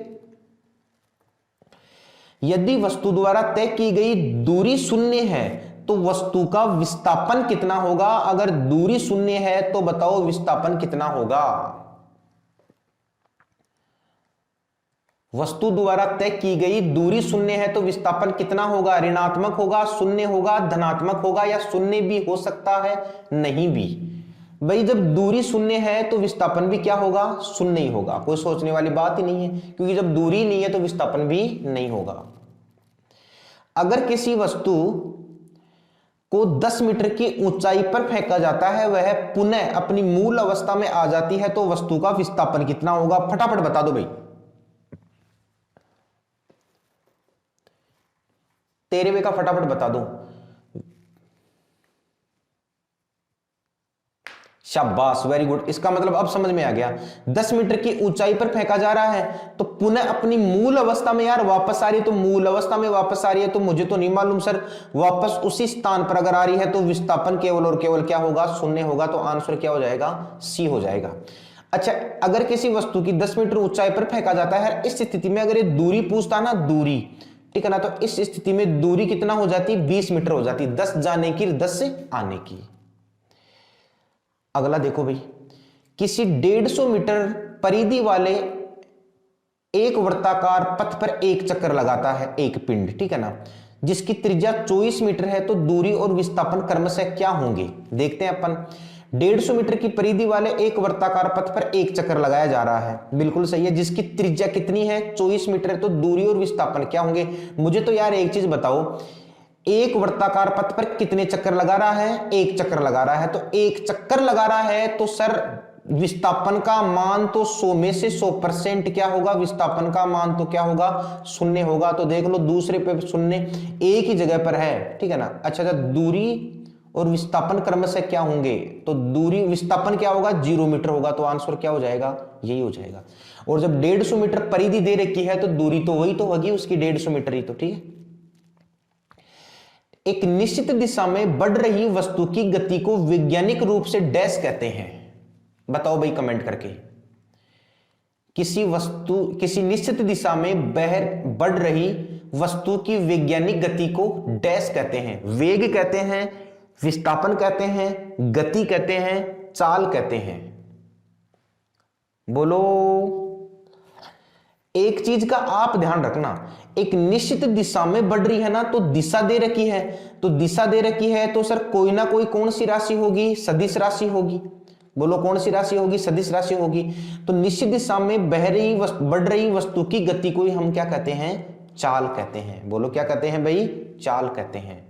यदि वस्तु द्वारा तय की गई दूरी 0 है तो वस्तु का विस्थापन कितना होगा? अगर दूरी 0 है तो बताओ विस्थापन कितना होगा? वस्तु द्वारा तय की गई दूरी 0 है तो विस्थापन कितना होगा? ऋणात्मक होगा, 0 होगा, धनात्मक होगा, या 0 भी हो सकता है, नहीं भी। भाई जब दूरी 0 है तो विस्थापन भी क्या होगा? 0 ही होगा। कोई सोचने वाली बात ही नहीं है, क्योंकि जब दूरी नहीं है तो विस्थापन भी नहीं होगा। अगर किसी वस्तु को 10 मीटर की ऊंचाई पर फेंका जाता है, वह पुनः अपनी मूल अवस्था में आ जाती है, तो वस्तु का विस्थापन कितना होगा? फटाफट बता दो भाई। तेरे वे का फटाफट बता दो। शाबाश, वेरी गुड। इसका मतलब अब समझ में आ गया। 10 मीटर की ऊंचाई पर फेंका जा रहा है तो पुनः अपनी मूल अवस्था में यार वापस आ रही है, तो मूल अवस्था में वापस आ रही है, तो मुझे तो नहीं मालूम सर, वापस उसी स्थान पर अगर आ रही है तो विस्थापन केवल और केवल क्या होगा? 0 होगा। तो आंसर क्या हो जाएगा? सी हो जाएगा। अच्छा, अगर किसी वस्तु की 10 मीटर ऊंचाई पर फेंका जाता है, इस स्थिति में अगर ये दूरी पूछता ना, दूरी, ठीक है ना, तो इस स्थिति में दूरी कितना हो जाती? 20 मीटर हो जाती, 10 जाने की, 10 आने की। अगला देखो भाई, किसी 150 मीटर परिधि वाले एक वर्ताकार पथ पर एक चक्कर लगाता है एक पिंड, ठीक है ना, जिसकी त्रिज्या 24 मीटर है, तो दूरी और विस्थापन क्रमशः क्या होंगे? देखते हैं अपन। 150 मीटर की परिधि वाले एक वर्ताकार पथ पर एक चक्कर लगाया जा रहा है, बिल्कुल सही है, जिसकी त्रिज्या कितनी है? 24 मीटर है, तो दूरी और विस्थापन क्या होंगे? मुझे तो यार एक चीज बताओ, एक वर्ताकार पथ पर कितने चक्कर लगा रहा है? एक चक्कर लगा रहा है, तो एक चक्कर लगा रहा है, तो सर विस्थापन का मान तो 100 में से 100% क्या होगा? विस्थापन का मान तो क्या होगा? 0 होगा। तो देख लो, दूसरे पे 0 एक ही जगह पर है, ठीक है ना। अच्छा, दूरी और विस्थापन क्रमशः क्या होंगे? तो दूरी, विस्थापन क्या होगा? 0 मीटर होगा। तो आंसर क्या हो जाएगा? यही हो जाएगा। और जब 150 मीटर परिधि दे रखी है तो दूरी तो वही तो होगी उसकी, 150 मीटर ही तो, ठीक है। एक निश्चित दिशा में बढ़ रही वस्तु की गति को वैज्ञानिक रूप से डैश कहते हैं, बताओ भाई कमेंट करके। किसी निश्चित दिशा में बढ़ रही वस्तु की वैज्ञानिक गति को डैश कहते हैं? वेग कहते हैं, विस्थापन कहते हैं, गति कहते हैं, चाल कहते हैं? बोलो। एक चीज का आप ध्यान रखना, एक निश्चित दिशा में बढ़ रही है ना, तो दिशा दे रखी है, तो दिशा दे रखी है तो सर कोई ना कोई कौन सी राशि होगी, सदिश राशि होगी। बोलो कौन सी राशि होगी, सदिश राशि होगी। तो निश्चित दिशा में बढ़ रही वस्तु की गति को हम क्या कहते हैं, चाल कहते हैं। बोलो क्या कहते हैं भाई, चाल कहते हैं।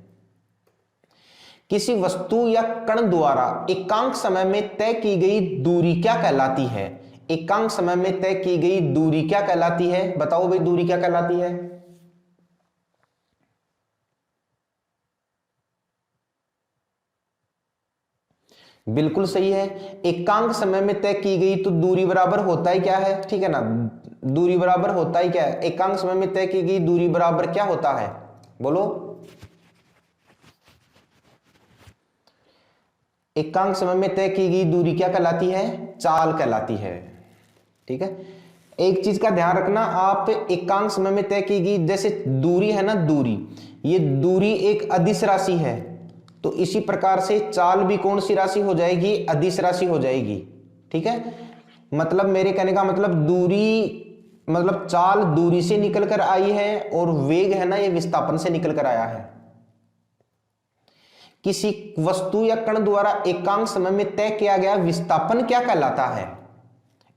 किसी वस्तु या कण द्वारा एकांक समय में तय की गई दूरी क्या कहलाती है, एकांक समय में तय की गई दूरी क्या कहलाती है, बताओ भाई दूरी क्या कहलाती है। बिल्कुल सही है, एकांक समय में तय की गई तो दूरी बराबर होता ही क्या है, ठीक है ना, दूरी बराबर होता ही क्या है, एकांक समय में तय की गई दूरी बराबर क्या होता है, बोलो। एकांक समय में तय की गई दूरी क्या कहलाती है, चाल कहलाती है। ठीक है, एक चीज का ध्यान रखना आप, एकांक समय में तय की गई, जैसे दूरी है ना, दूरी, ये दूरी एक अदिश राशि है, तो इसी प्रकार से चाल भी कौन सी राशि हो जाएगी, अदिश राशि हो जाएगी। ठीक है, मतलब मेरे कहने का मतलब दूरी, मतलब चाल दूरी से निकल कर आई है और वेग है ना, ये विस्थापन से निकल कर आया है। किसी वस्तु या कण द्वारा एकांक समय में तय किया गया विस्थापन क्या कहलाता है,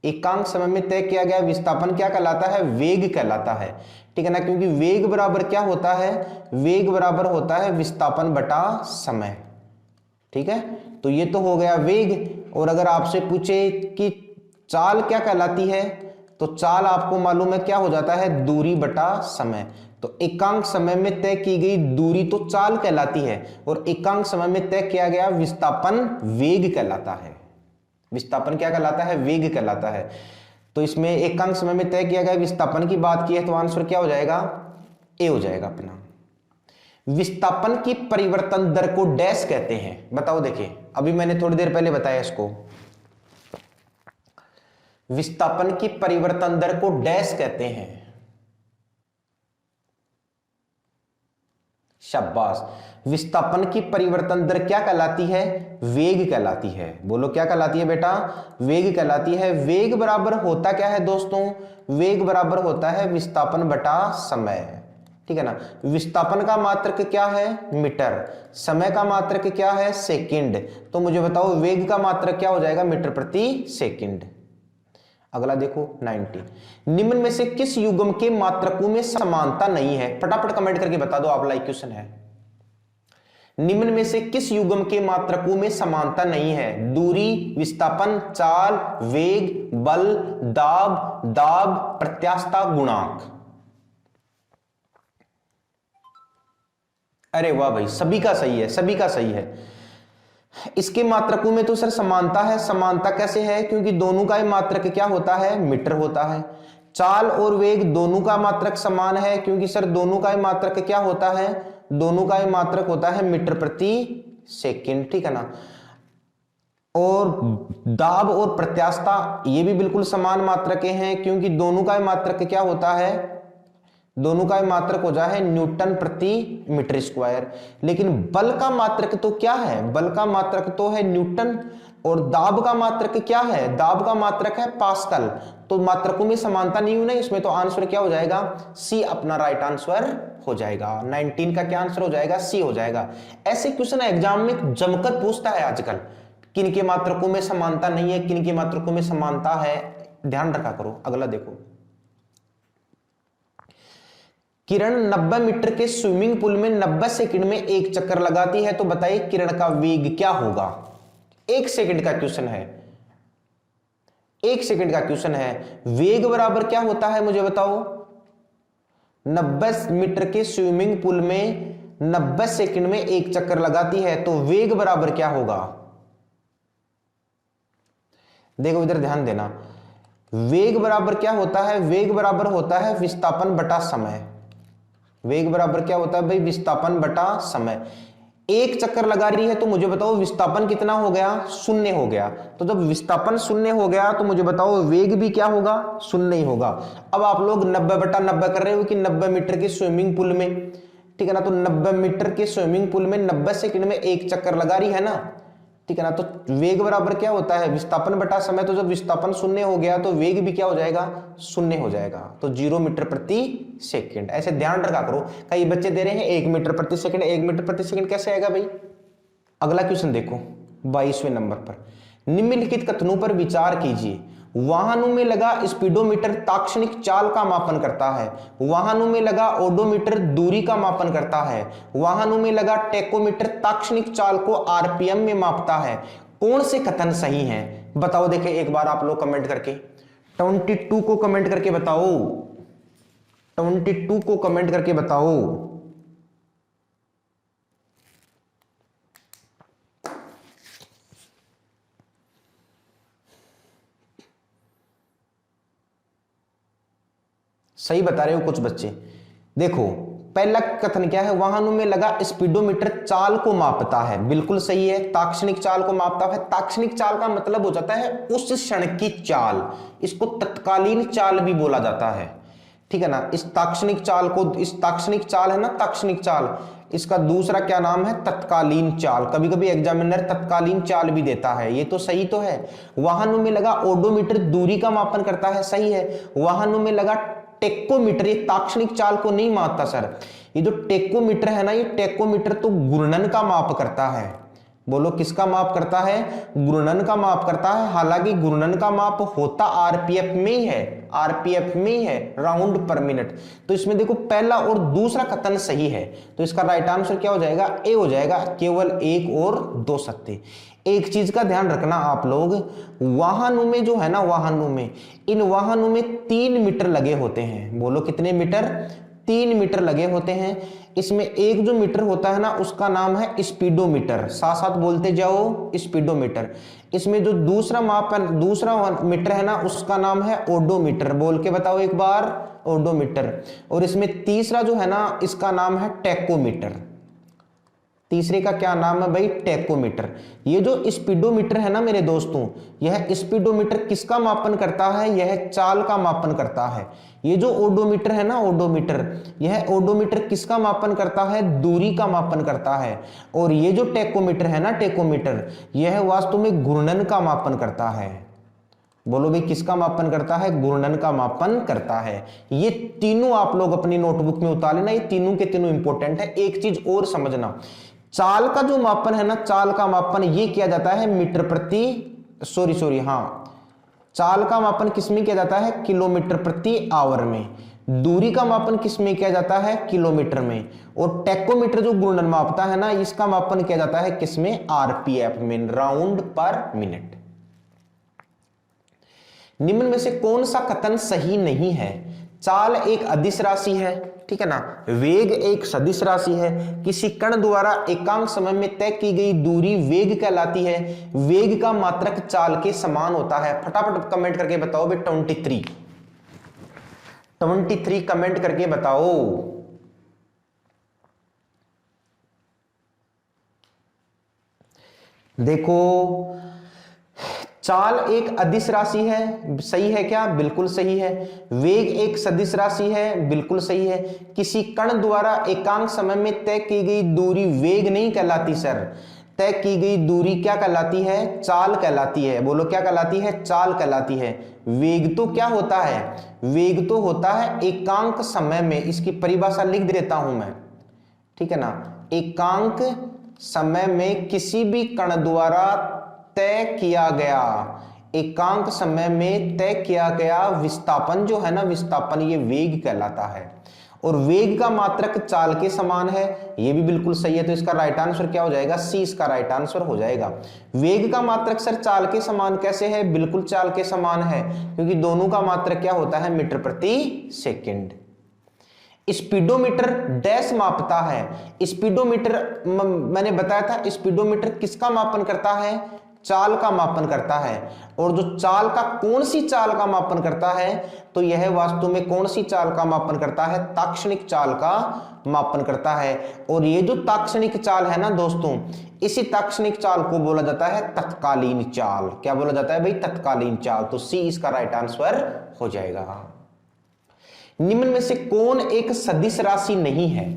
एकांक समय में तय किया गया विस्थापन क्या कहलाता है, वेग कहलाता है। ठीक है ना, क्योंकि वेग बराबर क्या होता है, वेग बराबर होता है विस्थापन बटा समय। ठीक है, तो ये तो हो गया वेग। और अगर आपसे पूछे कि चाल क्या कहलाती है, तो चाल आपको मालूम है क्या हो जाता है, दूरी बटा समय। तो एकांक समय में तय की गई दूरी तो चाल कहलाती है, और एकांक समय में तय किया गया विस्थापन वेग कहलाता है। विस्थापन क्या कहलाता है, वेग कहलाता है। तो इसमें एकांक समय में तय किया गया विस्थापन की बात की है, तो आंसर क्या हो जाएगा, ए हो जाएगा अपना। विस्थापन की परिवर्तन दर को डैश कहते हैं, बताओ। देखिए अभी मैंने थोड़ी देर पहले बताया इसको, विस्थापन की परिवर्तन दर को डैश कहते हैं। शाबाश, विस्थापन की परिवर्तन दर क्या कहलाती है, वेग कहलाती है। बोलो क्या कहलाती है बेटा, वेग कहलाती है। वेग बराबर होता क्या है दोस्तों, वेग बराबर होता है विस्थापन बटा समय। ठीक है ना, विस्थापन का मात्रक क्या है, मीटर, समय का मात्रक क्या है, सेकंड। तो मुझे बताओ वेग का मात्रक क्या हो जाएगा, मीटर प्रति सेकंड। अगला देखो 90, निम्न में से किस युग्म के मात्रकों में समानता नहीं है, फटाफट कमेंट करके बता दो, आप लाइक क्वेश्चन है। निम्न में से किस युग्म के मात्रकों में समानता नहीं है, दूरी, विस्थापन, चाल, वेग, बल, दाब, दाब, प्रत्यास्थता, गुणांक। अरे वाह भाई, सभी का सही है, सभी का सही है। इसके मात्रकों में तो सर समानता है। समानता कैसे है, क्योंकि दोनों का ही मात्रक क्या होता है, मीटर होता है। चाल और वेग दोनों का मात्रक समान है, क्योंकि सर दोनों का ही मात्रक क्या होता है, दोनों का ही मात्रक होता है मीटर प्रति सेकंड। ठीक है ना, और दाब और प्रत्यास्थता ये भी बिल्कुल समान मात्रक हैं, क्योंकि दोनों का ही मात्रक क्या होता है, दोनों का मात्रक हो जाए न्यूटन प्रति मीटर स्क्वायर। लेकिन बल का मात्रक तो क्या है, बल का मात्रक तो है न्यूटन, और दाब का मात्रक क्या है, दाब का मात्रक है पास्कल। तो मात्रकों में समानता नहीं हुई ना इसमें, तो आंसर क्या हो जाएगा, सी अपना राइट आंसर हो जाएगा। 19 का क्या आंसर हो जाएगा, सी हो जाएगा। ऐसे क्वेश्चन एग्जाम में जमकर पूछता है आजकल, किन के मात्रकों में समानता नहीं है, किन के मात्रकों में समानता है, ध्यान रखा करो। अगला देखो, किरण 90 मीटर के स्विमिंग पूल में 90 सेकंड में एक चक्कर लगाती है, तो बताइए किरण का वेग क्या होगा। 1 सेकंड का क्वेश्चन है, 1 सेकंड का क्वेश्चन है। वेग बराबर क्या होता है मुझे बताओ, 90 मीटर के स्विमिंग पूल में 90 सेकंड में एक चक्कर लगाती है, तो वेग बराबर क्या होगा। देखो इधर ध्यान देना, वेग बराबर क्या होता है, वेग बराबर होता है विस्थापन बटा समय। वेग बराबर क्या होता है भाई, विस्थापन बटा समय। एक चक्कर लगा रही है, तो मुझे बताओ विस्थापन कितना हो गया, 0 हो गया। तो जब विस्थापन 0 हो गया, तो मुझे बताओ वेग भी क्या होगा, 0 ही होगा। अब आप लोग 90 बटा 90 कर रहे हो कि 90 मीटर के स्विमिंग पूल में, ठीक है ना, तो 90 मीटर के स्विमिंग पूल में 90 सेकंड में एक चक्कर लगा रही है ना, ठीक है ना। तो वेग बराबर क्या होता है, विस्थापन बटा समय। तो जब विस्थापन शून्य हो गया तो वेग भी क्या हो जाएगा, शून्य हो जाएगा। तो 0 मीटर प्रति सेकंड। ऐसे ध्यान रखा करो, कई बच्चे दे रहे हैं 1 मीटर प्रति सेकंड, 1 मीटर प्रति सेकंड कैसे आएगा भाई। अगला क्वेश्चन देखो 22वें नंबर पर, निम्नलिखित कथनों पर विचार कीजिए। वाहनों में लगा स्पीडोमीटर ताक्षणिक चाल का मापन करता है। वाहनों में लगा ओडोमीटर दूरी का मापन करता है। वाहनों में लगा टेकोमीटर ताक्षणिक चाल को आरपीएम में मापता है। कौन से कथन सही हैं, बताओ। देखें एक बार आप लोग कमेंट करके 22 को कमेंट करके बताओ, 22 को कमेंट करके बताओ। सही बता रहे हो कुछ बच्चे। देखो पहला कथन क्या है, वाहनों में लगा स्पीडोमीटर चाल को मापता है, बिल्कुल सही है। ताक्षणिक चाल को मापता है। ताक्षणिक चाल का मतलब हो जाता है उस क्षण की चाल, इसको तत्कालीन चाल भी बोला जाता है, ठीक है ना। इस ताक्षणिक चाल को, इस ताक्षणिक चाल है ना, ताक्षणिक चाल, इसका दूसरा क्या नाम है, तत्कालीन चाल। कभी कभी एग्जामिनर तत्कालीन चाल भी देता है, ये तो सही तो है। वाहनों में लगा ओडोमीटर दूरी का मापन करता है, सही है। वाहनों में लगा टेकोमीटर, ये ताक्षणिक चाल को नहीं मापता सर। ये जो टेकोमीटर है ना, ये टेकोमीटर तो घूर्णन का माप करता है। बोलो किसका माप करता है, घूर्णन का माप करता है। हालांकि घूर्णन का माप होता आरपीएफ में ही है, आरपीएफ में ही है, राउंड पर मिनट। तो इसमें देखो पहला और दूसरा कथन सही है, तो इसका राइट आंसर क्या हो जाएगा, ए हो जाएगा। केवल 1 और 2 सत्य। एक चीज का ध्यान रखना आप लोग, वाहनों में जो है ना, वाहनों में, इन वाहनों में 3 मीटर लगे होते हैं। बोलो कितने मीटर, 3 मीटर लगे होते हैं। इसमें एक जो मीटर होता है ना, उसका नाम है स्पीडोमीटर। साथ साथ बोलते जाओ, स्पीडोमीटर। इसमें जो दूसरा दूसरा मीटर है ना, उसका नाम है ओडोमीटर। बोल के बताओ एक बार, ओडोमीटर। और इसमें तीसरा जो है ना, इसका नाम है टेकोमीटर। तीसरे का क्या नाम है भाई, टेकोमीटर। ये जो स्पीडोमीटर है ना मेरे दोस्तों, यह स्पीडोमीटर किसका मापन करता है, यह चाल का मापन करता है। ये जो ओडोमीटर है ना, ओडोमीटर, यह ओडोमीटर किसका मापन करता है, दूरी का मापन करता है। और ये जो टेकोमीटर है ना, टेकोमीटर, यह वास्तव में घूर्णन का मापन करता है। बोलो भाई किसका मापन करता है, घूर्णन का मापन करता है। ये तीनों आप लोग अपनी नोटबुक में उतार लेना, ये तीनों के तीनों इंपॉर्टेंट है। एक चीज और समझना, चाल का जो मापन है ना, चाल का मापन ये किया जाता है मीटर प्रति, चाल का मापन किसमें किया जाता है, किलोमीटर प्रति आवर में। दूरी का मापन किसमें किया जाता है, किलोमीटर में। और टेकोमीटर जो घूर्णन मापता है ना, इसका मापन किया जाता है किसमें, आरपीएफ में, राउंड पर मिनट। निम्न में से कौन सा कथन सही नहीं है, चाल एक अदिश राशि है, ठीक है ना, वेग एक सदिश राशि है, किसी कण द्वारा एकांक समय में तय की गई दूरी वेग कहलाती है, वेग का मात्रक चाल के समान होता है। फटाफट कमेंट करके बताओ भाई 23 कमेंट करके बताओ। देखो चाल एक अदिश राशि है, सही है क्या, बिल्कुल सही है। वेग एक सदिश राशि है, बिल्कुल सही है। किसी कण द्वारा एकांक समय में तय की गई दूरी वेग नहीं कहलाती सर, तय की गई दूरी क्या कहलाती है, चाल कहलाती है। बोलो क्या कहलाती है, चाल कहलाती है। वेग तो क्या होता है, वेग तो होता है एकांक समय में, इसकी परिभाषा लिख देता हूं मैं, ठीक है ना। एकांक समय में किसी भी कण द्वारा तय किया गया, एकांक समय में तय किया गया विस्थापन जो है ना, विस्थापन, ये वेग कहलाता है। और वेग का मात्रक चाल के समान है, ये भी बिल्कुल सही है। तो इसका राइट आंसर क्या हो जाएगा, सी इसका राइट आंसर हो जाएगा। वेग का मात्रक सर चाल के समान कैसे है, बिल्कुल चाल के समान है, क्योंकि दोनों का मात्रक क्या होता है, मीटर प्रति सेकेंड। स्पीडोमीटर डैश मापता है, स्पीडोमीटर मैंने बताया था, स्पीडोमीटर किसका मापन करता है, चाल का मापन करता है। और जो चाल का, कौन सी चाल का मापन करता है, तो यह वास्तव में कौन सी चाल का मापन करता है, ताक्षणिक चाल का मापन करता है। और ये जो ताक्षणिक चाल है ना दोस्तों, इसी ताक्षणिक चाल को बोला जाता है तत्कालीन चाल। क्या बोला जाता है भाई, तत्कालीन चाल। तो सी इसका राइट आंसर हो जाएगा। निम्न में से कौन एक सदिश राशि नहीं है,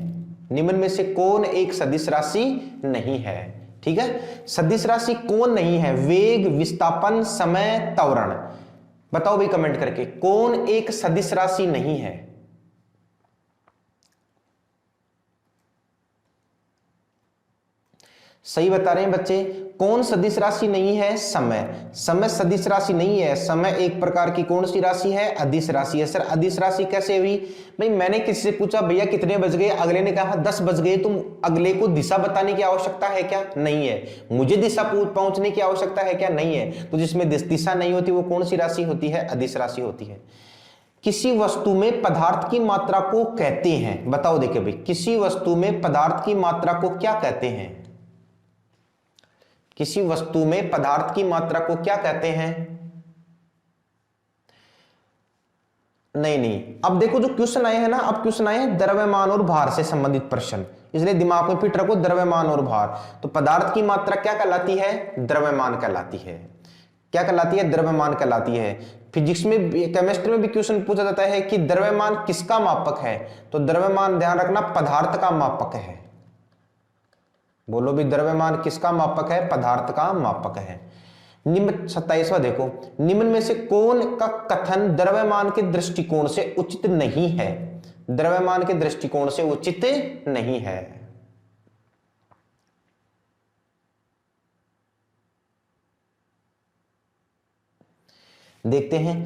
निम्न में से कौन एक सदिश राशि नहीं है, ठीक है। सदिश राशि कौन नहीं है? वेग, विस्थापन, समय, त्वरण। बताओ भाई कमेंट करके, कौन एक सदिश राशि नहीं है? सही बता रहे हैं बच्चे। कौन सदिश राशि नहीं है? समय। समय सदिश राशि नहीं है। समय एक प्रकार की कौन सी राशि है? अदिश राशि है। सर अदिश राशि कैसे हुई? भाई मैंने किसी से पूछा भैया कितने बज गए, अगले ने कहा 10 बज गए, तुम अगले को दिशा बताने की आवश्यकता है क्या? नहीं है। मुझे दिशा पहुंचने की आवश्यकता है क्या? नहीं है। तो जिसमें दिशा नहीं होती वो कौन सी राशि होती है? अदिश राशि होती है। किसी वस्तु में पदार्थ की मात्रा को कहते हैं, बताओ देखिए भाई, किसी वस्तु में पदार्थ की मात्रा को क्या कहते हैं? किसी वस्तु में पदार्थ की मात्रा को क्या कहते हैं? नहीं, अब देखो जो क्वेश्चन आए हैं ना, अब क्वेश्चन आए हैं द्रव्यमान और भार से संबंधित प्रश्न, इसलिए दिमाग में फिट रखो द्रव्यमान और भार। तो पदार्थ की मात्रा क्या कहलाती है? द्रव्यमान कहलाती है। क्या कहलाती है? द्रव्यमान कहलाती है। फिजिक्स में, केमिस्ट्री में भी क्वेश्चन पूछा जाता है कि द्रव्यमान किसका मापक है? तो द्रव्यमान ध्यान रखना पदार्थ का मापक है। बोलो भी, द्रव्यमान किसका मापक है? पदार्थ का मापक है। निम्न 27वां देखो, निम्न में से कौन का कथन द्रव्यमान के दृष्टिकोण से उचित नहीं है? द्रव्यमान के दृष्टिकोण से उचित नहीं है। देखते हैं।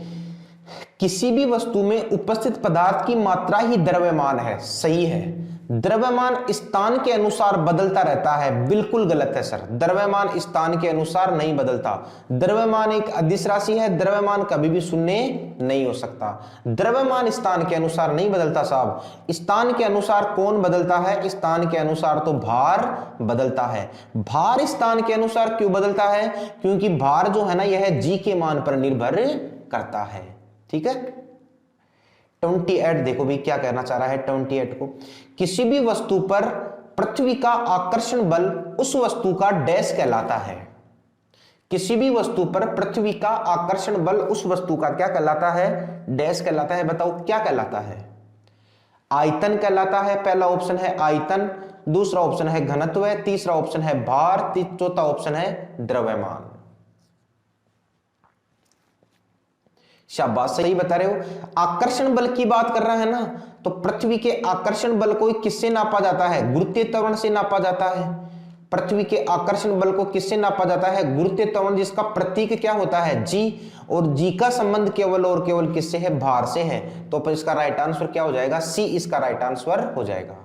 किसी भी वस्तु में उपस्थित पदार्थ की मात्रा ही द्रव्यमान है। सही है। द्रव्यमान स्थान के अनुसार बदलता रहता है। बिल्कुल गलत है सर, द्रव्यमान स्थान के अनुसार नहीं बदलता। द्रव्यमान एक अदिश राशि है, द्रव्यमान कभी भी शून्य नहीं हो सकता। द्रव्यमान स्थान के अनुसार नहीं बदलता साहब। स्थान के अनुसार कौन बदलता है? स्थान के अनुसार तो भार बदलता है। भार स्थान के अनुसार क्यों बदलता है? क्योंकि भार जो है ना, यह जी के मान पर निर्भर करता है। ठीक है। 28 देखो भी क्या कहना चाह रहा है 28 को, किसी भी वस्तु पर पृथ्वी का आकर्षण बल उस वस्तु का डैश कहलाता है। किसी भी वस्तु पर पृथ्वी का आकर्षण बल उस वस्तु का क्या कहलाता है? डैश कहलाता है। बताओ क्या कहलाता है? आयतन कहलाता है। पहला ऑप्शन है आयतन, दूसरा ऑप्शन है घनत्व, तीसरा ऑप्शन है भार, चौथा ऑप्शन है द्रव्यमान। शाबाश, सही बता रहे हो। आकर्षण बल की बात कर रहा है ना, तो पृथ्वी के आकर्षण बल को किससे नापा जाता है? गुरुत्वीय त्वरण से नापा जाता है। पृथ्वी के आकर्षण बल को किससे नापा जाता है? गुरुत्वीय त्वरण, जिसका प्रतीक क्या होता है? जी, और जी का संबंध केवल और केवल किससे है? भार से है। तो पर इसका राइट आंसर क्या हो जाएगा? सी इसका राइट आंसर हो जाएगा।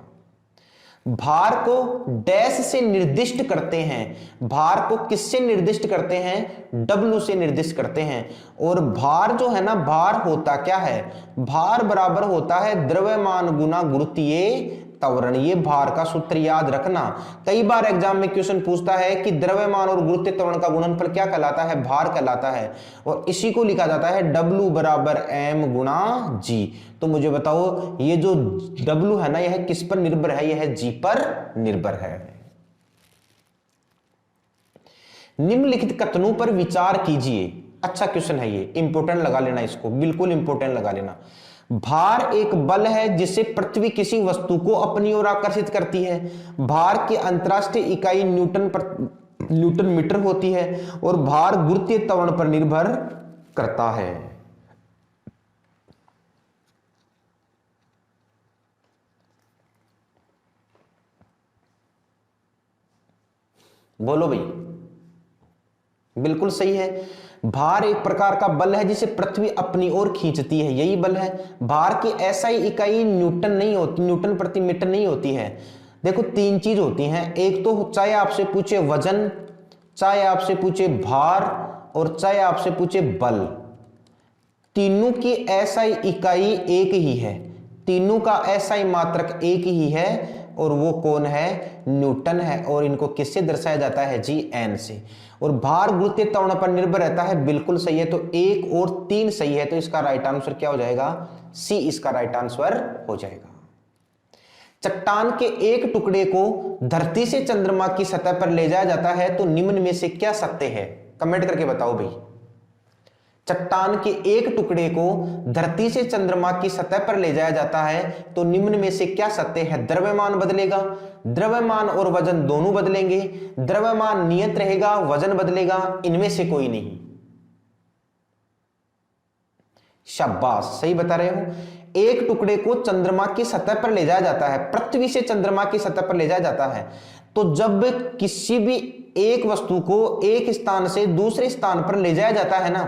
भार को डैश से निर्दिष्ट करते हैं। भार को किससे निर्दिष्ट करते हैं? W से निर्दिष्ट करते हैं। और भार जो है ना, भार होता क्या है? भार बराबर होता है द्रव्यमान गुना गुरुत्वीय त्वरण। ये भार का सूत्र याद रखना। कई बार एग्जाम में क्वेश्चन पूछता है कि द्रव्यमान और गुरुत्वीय त्वरण का गुणनफल क्या कहलाता है? भार कहलाता है। और इसी को लिखा जाता है W बराबर M गुणा G। तो मुझे बताओ, ये जो W है ना, यह किस पर निर्भर है? यह G पर निर्भर है। निम्नलिखित कथनों पर विचार कीजिए। अच्छा क्वेश्चन है ये, इंपोर्टेंट लगा लेना इसको, बिल्कुल इंपोर्टेंट लगा लेना। भार एक बल है जिससे पृथ्वी किसी वस्तु को अपनी ओर आकर्षित करती है। भार की अंतरराष्ट्रीय इकाई न्यूटन मीटर होती है और भार गुरुत्वीय त्वरण पर निर्भर करता है। बोलो भाई, बिल्कुल सही है। भार एक प्रकार का बल है जिसे पृथ्वी अपनी ओर खींचती है, यही बल है। भार की एसआई इकाई न्यूटन नहीं होती, न्यूटन प्रति मीटर नहीं होती है। देखो तीन चीज होती हैं, एक तो चाहे आपसे पूछे वजन, चाहे आपसे पूछे भार, और चाहे आपसे पूछे बल, तीनों की एसआई इकाई एक ही है। तीनों का एसआई मात्रक एक ही है, और वो कौन है? न्यूटन है। और इनको किससे दर्शाया जाता है? जी, एन से। और भार गुरुत्वीय त्वरण पर निर्भर रहता है, बिल्कुल सही है। तो 1 और 3 सही है, तो इसका राइट आंसर क्या हो जाएगा? सी इसका राइट आंसर हो जाएगा। चट्टान के एक टुकड़े को धरती से चंद्रमा की सतह पर ले जाया जाता है, तो निम्न में से क्या सत्य है? कमेंट करके बताओ भाई। चट्टान के एक टुकड़े को धरती से चंद्रमा की सतह पर ले जाया जाता है तो निम्न में से क्या सत्य है? द्रव्यमान बदलेगा, द्रव्यमान और वजन दोनों बदलेंगे, द्रव्यमान नियत रहेगा, वजन बदलेगा, इनमें से कोई नहीं। शाबाश, सही बता रहे हो। एक टुकड़े को चंद्रमा की सतह पर ले जाया जाता है, पृथ्वी से चंद्रमा की सतह पर ले जाया जाता है, तो जब किसी भी एक वस्तु को एक स्थान से दूसरे स्थान पर ले जाया जाता है ना,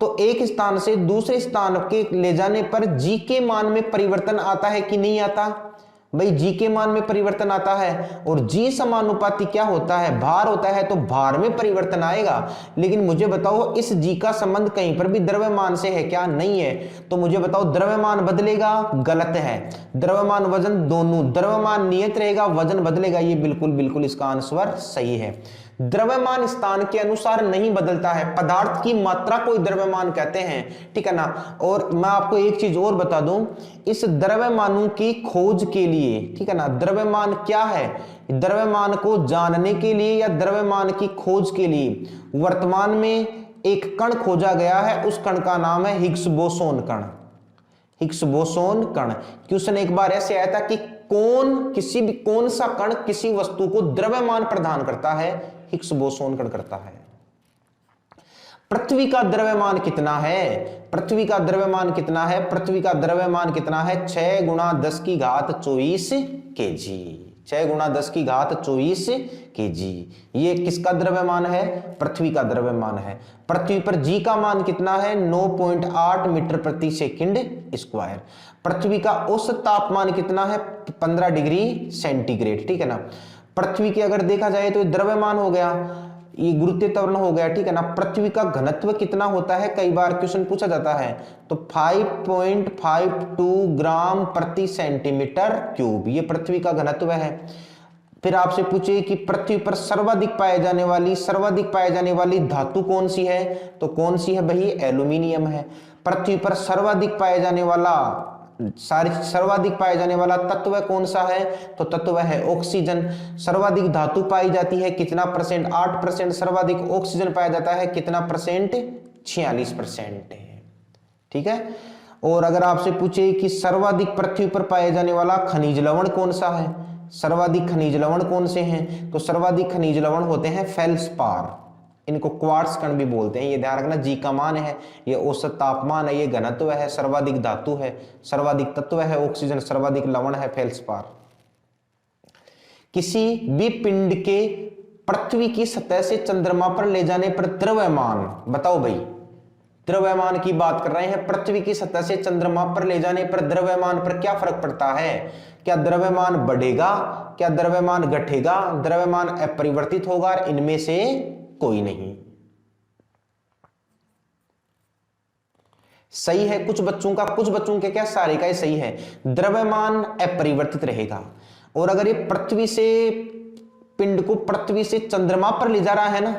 तो एक स्थान से दूसरे स्थान के ले जाने पर जी के मान में परिवर्तन आता है कि नहीं आता? भाई जी के मान में परिवर्तन आता है, और जी समानुपाती क्या होता है? भार होता है, तो भार में परिवर्तन आएगा। लेकिन मुझे बताओ इस जी का संबंध कहीं पर भी द्रव्यमान से है क्या? नहीं है। तो मुझे बताओ द्रव्यमान बदलेगा? गलत है। द्रव्यमान वजन दोनों, द्रव्यमान नियत रहेगा, वजन बदलेगा, ये बिल्कुल बिल्कुल इसका आंसर सही है। द्रव्यमान स्थान के अनुसार नहीं बदलता है, पदार्थ की मात्रा को द्रव्यमान कहते हैं, ठीक है ना। और मैं आपको एक चीज और बता दूं, इस द्रव्यमानों की खोज के लिए, ठीक है ना, द्रव्यमान क्या है, द्रव्यमान को जानने के लिए या द्रव्यमान की खोज के लिए वर्तमान में एक कण खोजा गया है, उस कण का नाम है हिग्स बोसोन कण। हिग्स बोसोन कण। क्वेश्चन एक बार ऐसे आया था कि कौन सा कण किसी वस्तु को द्रव्यमान प्रदान करता है? हिग्स बोसोन कण करता है। पृथ्वी का द्रव्यमान कितना है? पृथ्वी का द्रव्यमान कितना है? पृथ्वी का द्रव्यमान कितना है? 6 गुणा 10 की घात 24 केजी। 6 गुणा 10 की घात 24 केजी। ये किसका द्रव्यमान है? पृथ्वी का द्रव्यमान है। पृथ्वी पर जी का मान कितना है? 9.8 मीटर प्रति सेकंड स्क्वायर। पृथ्वी का औसत तापमान कितना है? 15 डिग्री सेंटीग्रेड, ठीक है ना। पृथ्वी की अगर देखा जाए तो द्रव्यमान हो गया, ये गुरुत्वीय त्वरण हो गया, ठीक है ना। पृथ्वी का घनत्व कितना होता है? कई बार क्वेश्चन पूछा जाता है, तो 5.52 ग्राम प्रति सेंटीमीटर क्यूब, ये पृथ्वी का घनत्व है। फिर आपसे पूछे कि पृथ्वी पर सर्वाधिक पाए जाने वाली धातु कौन सी है? तो कौन सी है भाई? एल्यूमिनियम है। पृथ्वी पर सर्वाधिक पाए जाने वाला तत्व कौन सा है? तो तत्व है ऑक्सीजन। सर्वाधिक धातु पाई जाती है कितना परसेंट? 8%। सर्वाधिक ऑक्सीजन पाया जाता है कितना परसेंट? 46%। ठीक है। और अगर आपसे पूछे कि सर्वाधिक पृथ्वी पर पाए जाने वाला खनिज लवण कौन सा है? सर्वाधिक खनिज लवण कौन से हैं? तो सर्वाधिक खनिज लवण होते हैं फेल्सपार, इनको क्वार्ट्ज कण भी बोलते हैं। ये ध्यान रखना, जी का मान है, ये औसत तापमान है, ये घनत्व है, सर्वाधिक धातु है, सर्वाधिक तत्व है ऑक्सीजन, सर्वाधिक लवण है फेल्सपार। किसी भी पिंड के पृथ्वी की सतह से चंद्रमा पर ले जाने पर द्रव्यमान, बताओ भाई, द्रव्यमान की बात कर रहे हैं, पृथ्वी की सतह से चंद्रमा पर ले जाने पर द्रव्यमान पर क्या फर्क पड़ता है? क्या द्रव्यमान बढ़ेगा? क्या द्रव्यमान घटेगा? द्रव्यमान अपरिवर्तित होगा? इनमें से कोई नहीं। सही है कुछ बच्चों के क्या? सारे का ही सही है। द्रव्यमान अपरिवर्तित रहेगा। और अगर ये पृथ्वी से पिंड को पृथ्वी से चंद्रमा पर ले जा रहा है ना,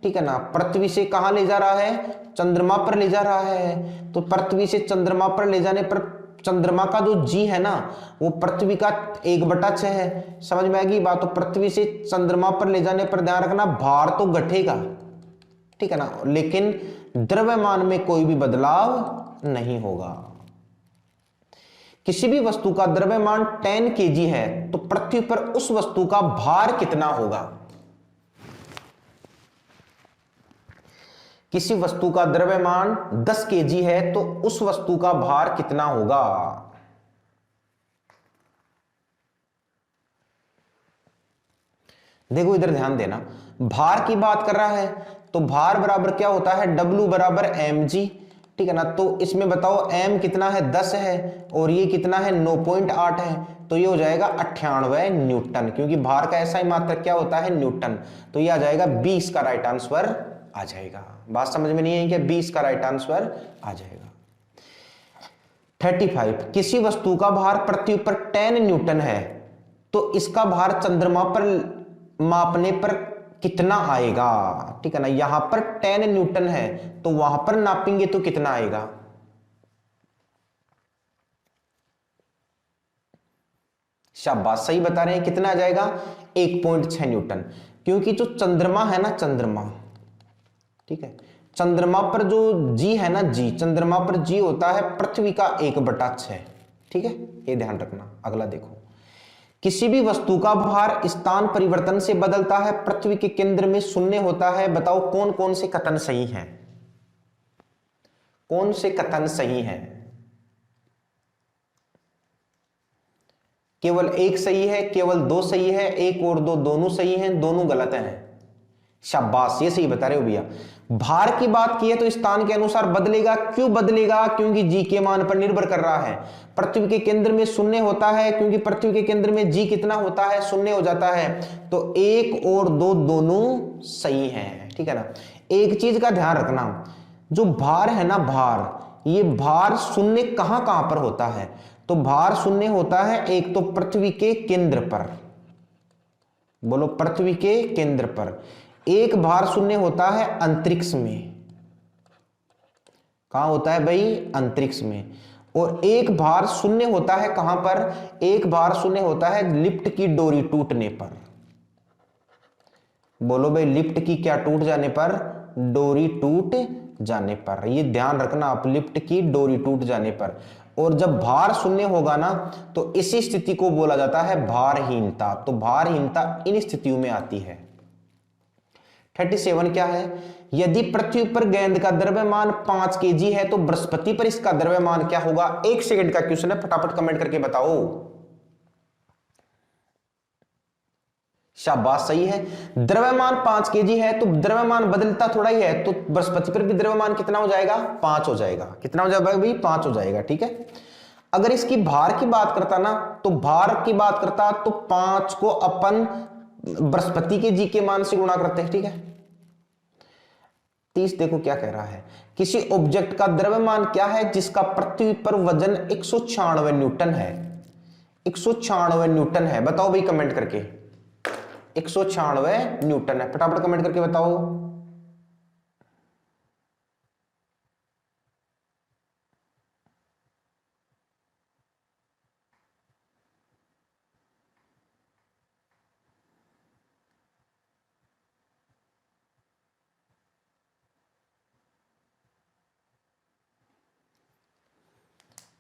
ठीक है ना, पृथ्वी से कहां ले जा रहा है? चंद्रमा पर ले जा रहा है। तो पृथ्वी से चंद्रमा पर ले जाने पर चंद्रमा का जो जी है ना, वो पृथ्वी का 1/6 है। समझ में आएगी बात? तो पृथ्वी से चंद्रमा पर ले जाने पर ध्यान रखना, भार तो घटेगा, ठीक है ना, लेकिन द्रव्यमान में कोई भी बदलाव नहीं होगा। किसी भी वस्तु का द्रव्यमान 10 kg है तो पृथ्वी पर उस वस्तु का भार कितना होगा? किसी वस्तु का द्रव्यमान 10 kg है तो उस वस्तु का भार कितना होगा? देखो इधर ध्यान देना, भार की बात कर रहा है तो भार बराबर क्या होता है? W बराबर mg, ठीक है ना। तो इसमें बताओ m कितना है? 10 है, और ये कितना है? 9.8 है, तो ये हो जाएगा 98 न्यूटन, क्योंकि भार का ऐसा ही मात्रक क्या होता है? न्यूटन। तो ये आ जाएगा 20 का राइट आंसर आ जाएगा। बात समझ में नहीं है क्या? 20 का राइट आंसर आ जाएगा। 35, किसी वस्तु का भार पृथ्वी पर 10 न्यूटन है तो इसका भार चंद्रमा पर मापने पर कितना आएगा? ठीक है ना, यहां पर 10 न्यूटन है तो वहां पर नापेंगे तो कितना आएगा? शाबाश, सही बता रहे हैं। कितना आ जाएगा? 1.6 न्यूटन, क्योंकि जो चंद्रमा है ना, चंद्रमा, ठीक है, चंद्रमा पर जो जी है ना, जी, चंद्रमा पर जी होता है पृथ्वी का 1/6। ठीक है, ये ध्यान रखना। अगला देखो, किसी भी वस्तु का भार स्थान परिवर्तन से बदलता है, पृथ्वी के केंद्र में शून्य होता है। बताओ कौन कौन से कथन सही हैं? कौन से कथन सही हैं? केवल एक सही है, केवल दो सही है, एक और दो दोनों सही हैं, दोनों गलत हैं। शाबाश, ये सही बता रहे हो भैया। भार की बात की है तो स्थान के अनुसार बदलेगा। क्यों बदलेगा? क्योंकि जी के मान पर निर्भर कर रहा है। पृथ्वी के केंद्र में शून्य होता है, क्योंकि पृथ्वी के केंद्र में जी कितना होता है? शून्य हो जाता है। तो एक और दो दोनों सही हैं। ठीक है ना। एक चीज का ध्यान रखना, जो भार है ना, भार, ये भार शून्य कहां कहां पर होता है? तो भार शून्य होता है एक तो पृथ्वी के केंद्र पर, बोलो पृथ्वी के केंद्र पर। एक भार शून्य होता है अंतरिक्ष में। कहां होता है भाई? अंतरिक्ष में। और एक भार शून्य होता है कहां पर? एक भार शून्य होता है लिफ्ट की डोरी टूटने पर। बोलो भाई, लिफ्ट की क्या टूट जाने पर? डोरी टूट जाने पर। ये ध्यान रखना आप, लिफ्ट की डोरी टूट जाने पर। और जब भार शून्य होगा ना, तो इसी स्थिति को बोला जाता है भारहीनता। तो भारहीनता इन स्थितियों में आती है। 37 क्या है? यदि पृथ्वी पर गेंद का द्रव्यमान 5 kg है तो बृहस्पति पर इसका द्रव्यमान क्या होगा? 1 सेकंड का क्वेश्चन है, फटाफट कमेंट करके बताओ। शाबाश, सही है। द्रव्यमान 5 kg है तो द्रव्यमान बदलता थोड़ा ही है, तो बृहस्पति पर भी द्रव्यमान कितना हो जाएगा? 5 हो जाएगा। कितना हो जाएगा भाई? 5 हो जाएगा। ठीक है। अगर इसकी भार की बात करता ना, तो भार की बात करता तो 5 को अपन बृहस्पति के जी के मान से गुणा करते हैं। ठीक है। 30 देखो क्या कह रहा है, किसी ऑब्जेक्ट का द्रव्यमान क्या है जिसका पृथ्वी पर वजन 196 न्यूटन है? 196 न्यूटन है। बताओ भाई कमेंट करके। 196 न्यूटन है, फटाफट कमेंट करके बताओ।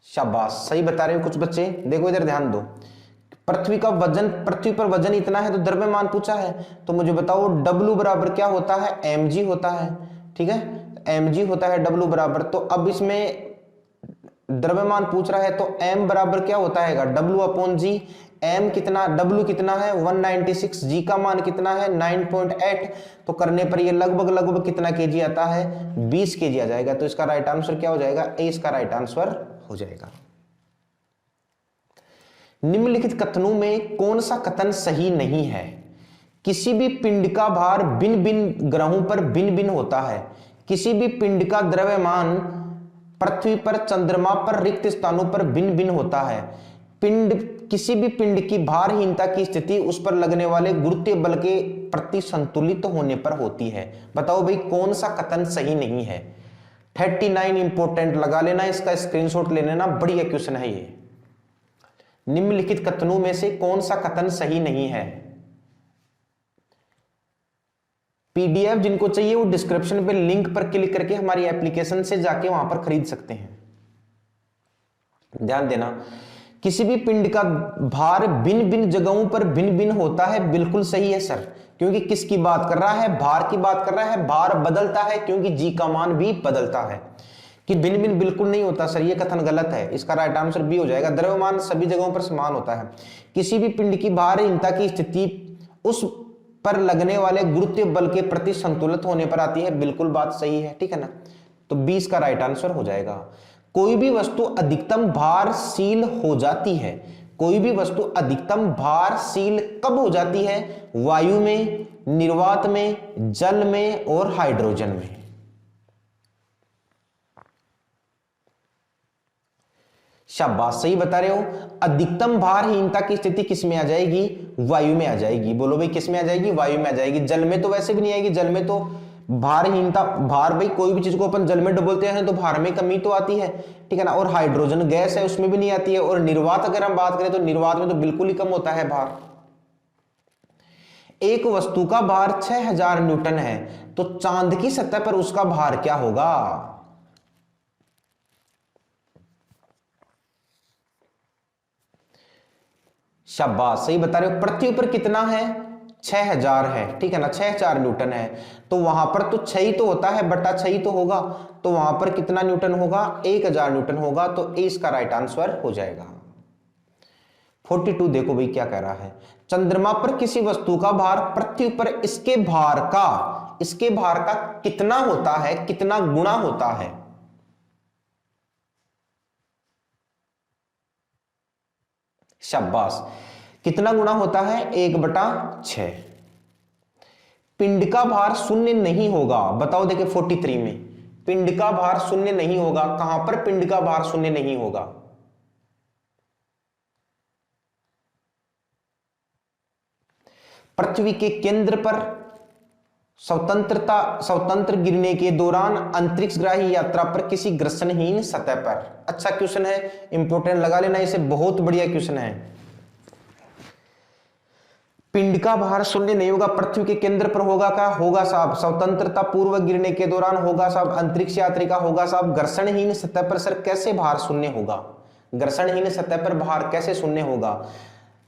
शाबाश, सही बता रहे हो कुछ बच्चे। देखो इधर ध्यान दो, पृथ्वी का वजन, पृथ्वी पर वजन इतना है तो द्रव्यमान पूछा है, तो मुझे बताओ W बराबर क्या होता है? mg होता है। ठीक है, mg होता है W बराबर। तो अब इसमें द्रव्यमान पूछ रहा है तो m बराबर क्या होता है? W अपॉन जी। m कितना, W कितना है? 196। g का मान कितना है? 9.8। तो करने पर ये लगभग लगभग कितना kg आता है? 20 kg आ जाएगा। तो इसका राइट आंसर क्या हो जाएगा? ए इसका राइट आंसर हो जाएगा। निम्नलिखित कथनों में कौन सा कथन सही नहीं है? किसी भी पिंड का भार भिन्न भिन्न ग्रहों पर भिन्न भिन्न होता है। किसी भी पिंड का द्रव्यमान पृथ्वी पर, चंद्रमा पर, रिक्त स्थानों पर भिन्न भिन्न होता है। किसी भी पिंड की भारहीनता की स्थिति उस पर लगने वाले गुरुत्वीय बल के प्रति संतुलित होने पर होती है। बताओ भाई कौन सा कथन सही नहीं है? 39 इंपोर्टेंट लगा लेना, इसका स्क्रीनशॉट ले लेना, बढ़िया क्वेश्चन है ये। निम्नलिखित कथनों में से कौन सा कथन सही नहीं है? पीडीएफ जिनको चाहिए वो डिस्क्रिप्शन पे लिंक पर क्लिक करके हमारी एप्लीकेशन से जाके वहां पर खरीद सकते हैं। ध्यान देना, किसी भी पिंड का भार भिन्न भिन्न जगहों पर भिन्न भिन्न होता है, बिल्कुल सही है सर। क्योंकि किसकी बात कर रहा है? भार की बात कर रहा है। भार बदलता है क्योंकि जी का मान भी बदलता है। कि भिन्न भिन्न बिल्कुल नहीं होता सर, ये कथन गलत है। इसका राइट आंसर बी हो जाएगा। द्रव्यमान सभी जगहों पर समान होता है। किसी भी पिंड की भारहीनता की स्थिति उस पर लगने वाले गुरुत्वीय बल के प्रति संतुलित होने पर आती है, बिल्कुल बात सही है। ठीक है ना। तो 20 का राइट आंसर हो जाएगा। कोई भी वस्तु अधिकतम भारशील हो जाती है। कोई भी वस्तु अधिकतम भारशील कब हो जाती है? वायु में, निर्वात में, जल में और हाइड्रोजन में। शाबाश, सही बता रहे हो। अधिकतम भारहीनता की स्थिति किस में आ जाएगी? वायु में आ जाएगी। बोलो भाई किस में आ जाएगी? वायु में आ जाएगी। जल में तो वैसे भी नहीं आएगी। जल में तो भारहीनता, भार भाई कोई भी चीज को अपन जल में डुबोलते हैं तो भार में कमी तो आती है। ठीक है ना। और हाइड्रोजन गैस है उसमें भी नहीं आती है। और निर्वात अगर हम बात करें तो निर्वात में तो बिल्कुल ही कम होता है भार। एक वस्तु का भार 6000 न्यूटन है, तो चांद की सतह पर उसका भार क्या होगा? शाबाश, सही बता रहे हो। पृथ्वी पर कितना है? 6000 है, ठीक है ना, 6000 न्यूटन है। तो वहां पर तो 6 ही तो होता है, बटा 6 ही तो होगा, तो वहां पर कितना न्यूटन होगा? 1000 न्यूटन होगा। तो ए इसका राइट आंसर हो जाएगा। 42 देखो भाई क्या कह रहा है। चंद्रमा पर किसी वस्तु का भार पृथ्वी पर इसके भार का कितना होता है, कितना गुना होता है? शाबाश, कितना गुना होता है? 1/6। पिंड का भार शून्य नहीं होगा, बताओ। देखिए 43 में पिंड का भार शून्य नहीं होगा। कहां पर पिंड का भार शून्य नहीं होगा? पृथ्वी के केंद्र पर स्वतंत्र गिरने के दौरान अंतरिक्षग्राही यात्रा पर किसी घर्षणहीन सतह पर। अच्छा क्वेश्चन है, इंपोर्टेंट लगा लेना इसे, बहुत बढ़िया क्वेश्चन है। पिंड का भार शून्य नहीं होगा, पृथ्वी के केंद्र पर होगा। क्या होगा साहब? स्वतंत्रता पूर्व गिरने के दौरान होगा साहब, अंतरिक्ष यात्री का होगा साहब। घर्षणहीन सतह पर सर कैसे भार शून्य होगा? घर्षणहीन सतह पर भार कैसे शून्य होगा?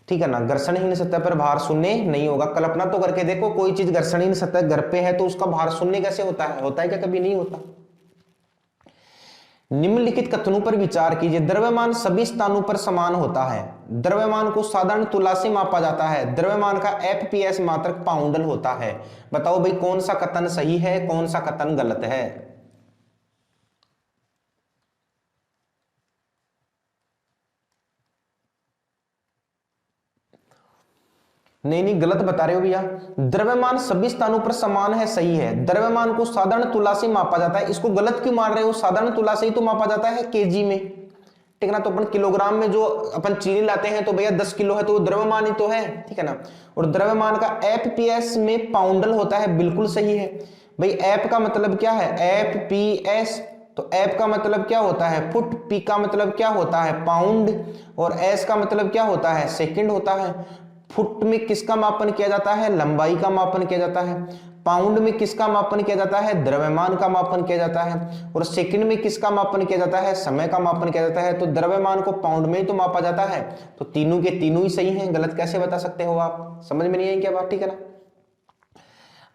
ठीक है ना, घर्षणहीन सतह पर भार शून्य नहीं होगा। कल्पना तो करके देखो, कोई चीज घर्षणहीन सतह घर पे है तो उसका भार शून्य कैसे होता है? होता है क्या? कभी नहीं होता। निम्नलिखित कथनों पर विचार कीजिए। द्रव्यमान सभी स्थानों पर समान होता है। द्रव्यमान को साधारण तुला से मापा जाता है। द्रव्यमान का एफपीएस मात्रक पाउंडल होता है। बताओ भाई कौन सा कथन सही है, कौन सा कथन गलत है? नहीं, गलत बता रहे हो भैया। द्रव्यमान सभी स्थानों पर समान है, सही है। द्रव्यमान को साधारण तुला से मापा जाता है। इसको गलत क्यों मान रहे हो? साधारण तुला से ही तो मापा जाता है, केजी में, ठीक है ना। तो अपन किलोग्राम में जो अपन चीनी लाते हैं तो भैया 10 किलो है, तो द्रव्यमान ही तो है, ठीक है ना। और द्रव्यमान का एफपीएस में पाउंडल होता है, बिल्कुल सही है भाई। एफ का मतलब क्या है? एफपीएस। तो एफ का मतलब क्या होता है? फुट। पी का मतलब क्या होता है? पाउंड। और एस का मतलब क्या होता है? सेकंड होता है। फुट में किसका मापन किया जाता है? लंबाई का मापन किया जाता है। पाउंड में किसका मापन किया जाता है? द्रव्यमान का मापन किया जाता है। और सेकंड में किसका मापन किया जाता है? समय का मापन किया जाता है। तो द्रव्यमान को पाउंड में ही तो मापा जाता है। तो तीनों के तीनों ही सही हैं, गलत कैसे बता सकते हो आप? समझ में नहीं आई क्या बात? ठीक है ना।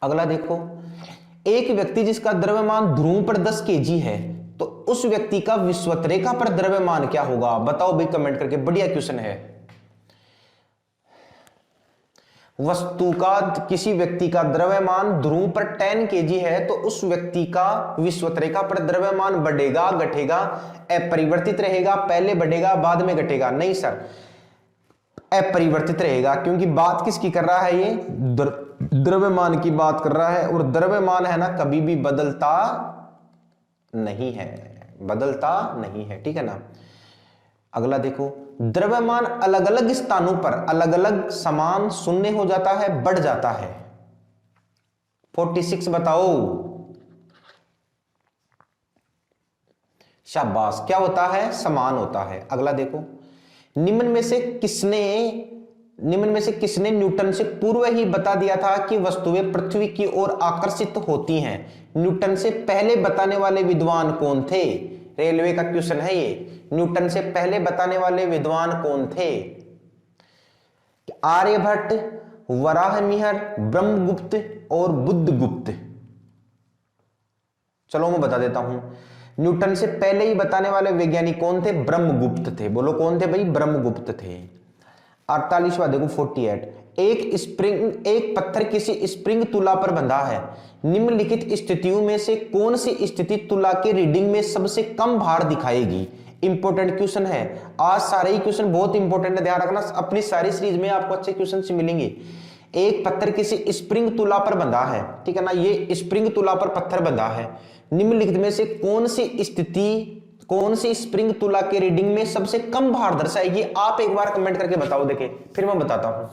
अगला देखो, एक व्यक्ति जिसका द्रव्यमान ध्रुव पर 10 केजी है, तो उस व्यक्ति का विषुवत-रेखा पर द्रव्यमान क्या होगा? बताओ भाई कमेंट करके, बढ़िया क्वेश्चन है। वस्तु का, किसी व्यक्ति का द्रव्यमान ध्रुव पर 10 केजी है, तो उस व्यक्ति का विषुवत-रेखा पर द्रव्यमान बढ़ेगा, घटेगा, अपरिवर्तित रहेगा? पहले बढ़ेगा बाद में घटेगा? नहीं सर, अपरिवर्तित रहेगा। क्योंकि बात किसकी कर रहा है? ये द्रव्यमान की बात कर रहा है। और द्रव्यमान है ना, कभी भी बदलता नहीं है, बदलता नहीं है, ठीक है ना। अगला देखो, द्रव्यमान अलग अलग स्थानों पर अलग अलग समान शून्य हो जाता है, बढ़ जाता है। 46 बताओ। शाबाश, क्या होता है? समान होता है। अगला देखो, निम्न में से किसने न्यूटन से पूर्व ही बता दिया था कि वस्तुएं पृथ्वी की ओर आकर्षित होती हैं? न्यूटन से पहले बताने वाले विद्वान कौन थे? रेलवे का क्वेश्चन है ये। न्यूटन से पहले बताने वाले विद्वान कौन थे? आर्यभट्ट, वराहमिहिर, ब्रह्मगुप्त और बुद्धगुप्त। चलो मैं बता देता हूं। न्यूटन से पहले ही बताने वाले वैज्ञानिक कौन थे? ब्रह्मगुप्त थे। बोलो कौन थे भाई? ब्रह्मगुप्त थे। 48वां देखो 48, एक पत्थर किसी स्प्रिंग तुला पर बंधा है। निम्नलिखित स्थितियों में से कौन सी स्थिति तुला के रीडिंग में सबसे कम भार दिखाएगी? इंपॉर्टेंट क्वेश्चन है। आज सारे ही क्वेश्चन बहुत इंपॉर्टेंट है, ध्यान रखना। अपनी सारी सीरीज में आपको अच्छे क्वेश्चन से मिलेंगे। एक पत्थर किसी स्प्रिंग तुला पर बंधा है, ठीक है ना। ये स्प्रिंग तुला पर पत्थर बंधा है। निम्नलिखित में से कौन सी स्प्रिंग तुला के रीडिंग में सबसे कम भार दर्शाएगी? आप एक बार कमेंट करके बताओ, देखें फिर मैं बताता हूं।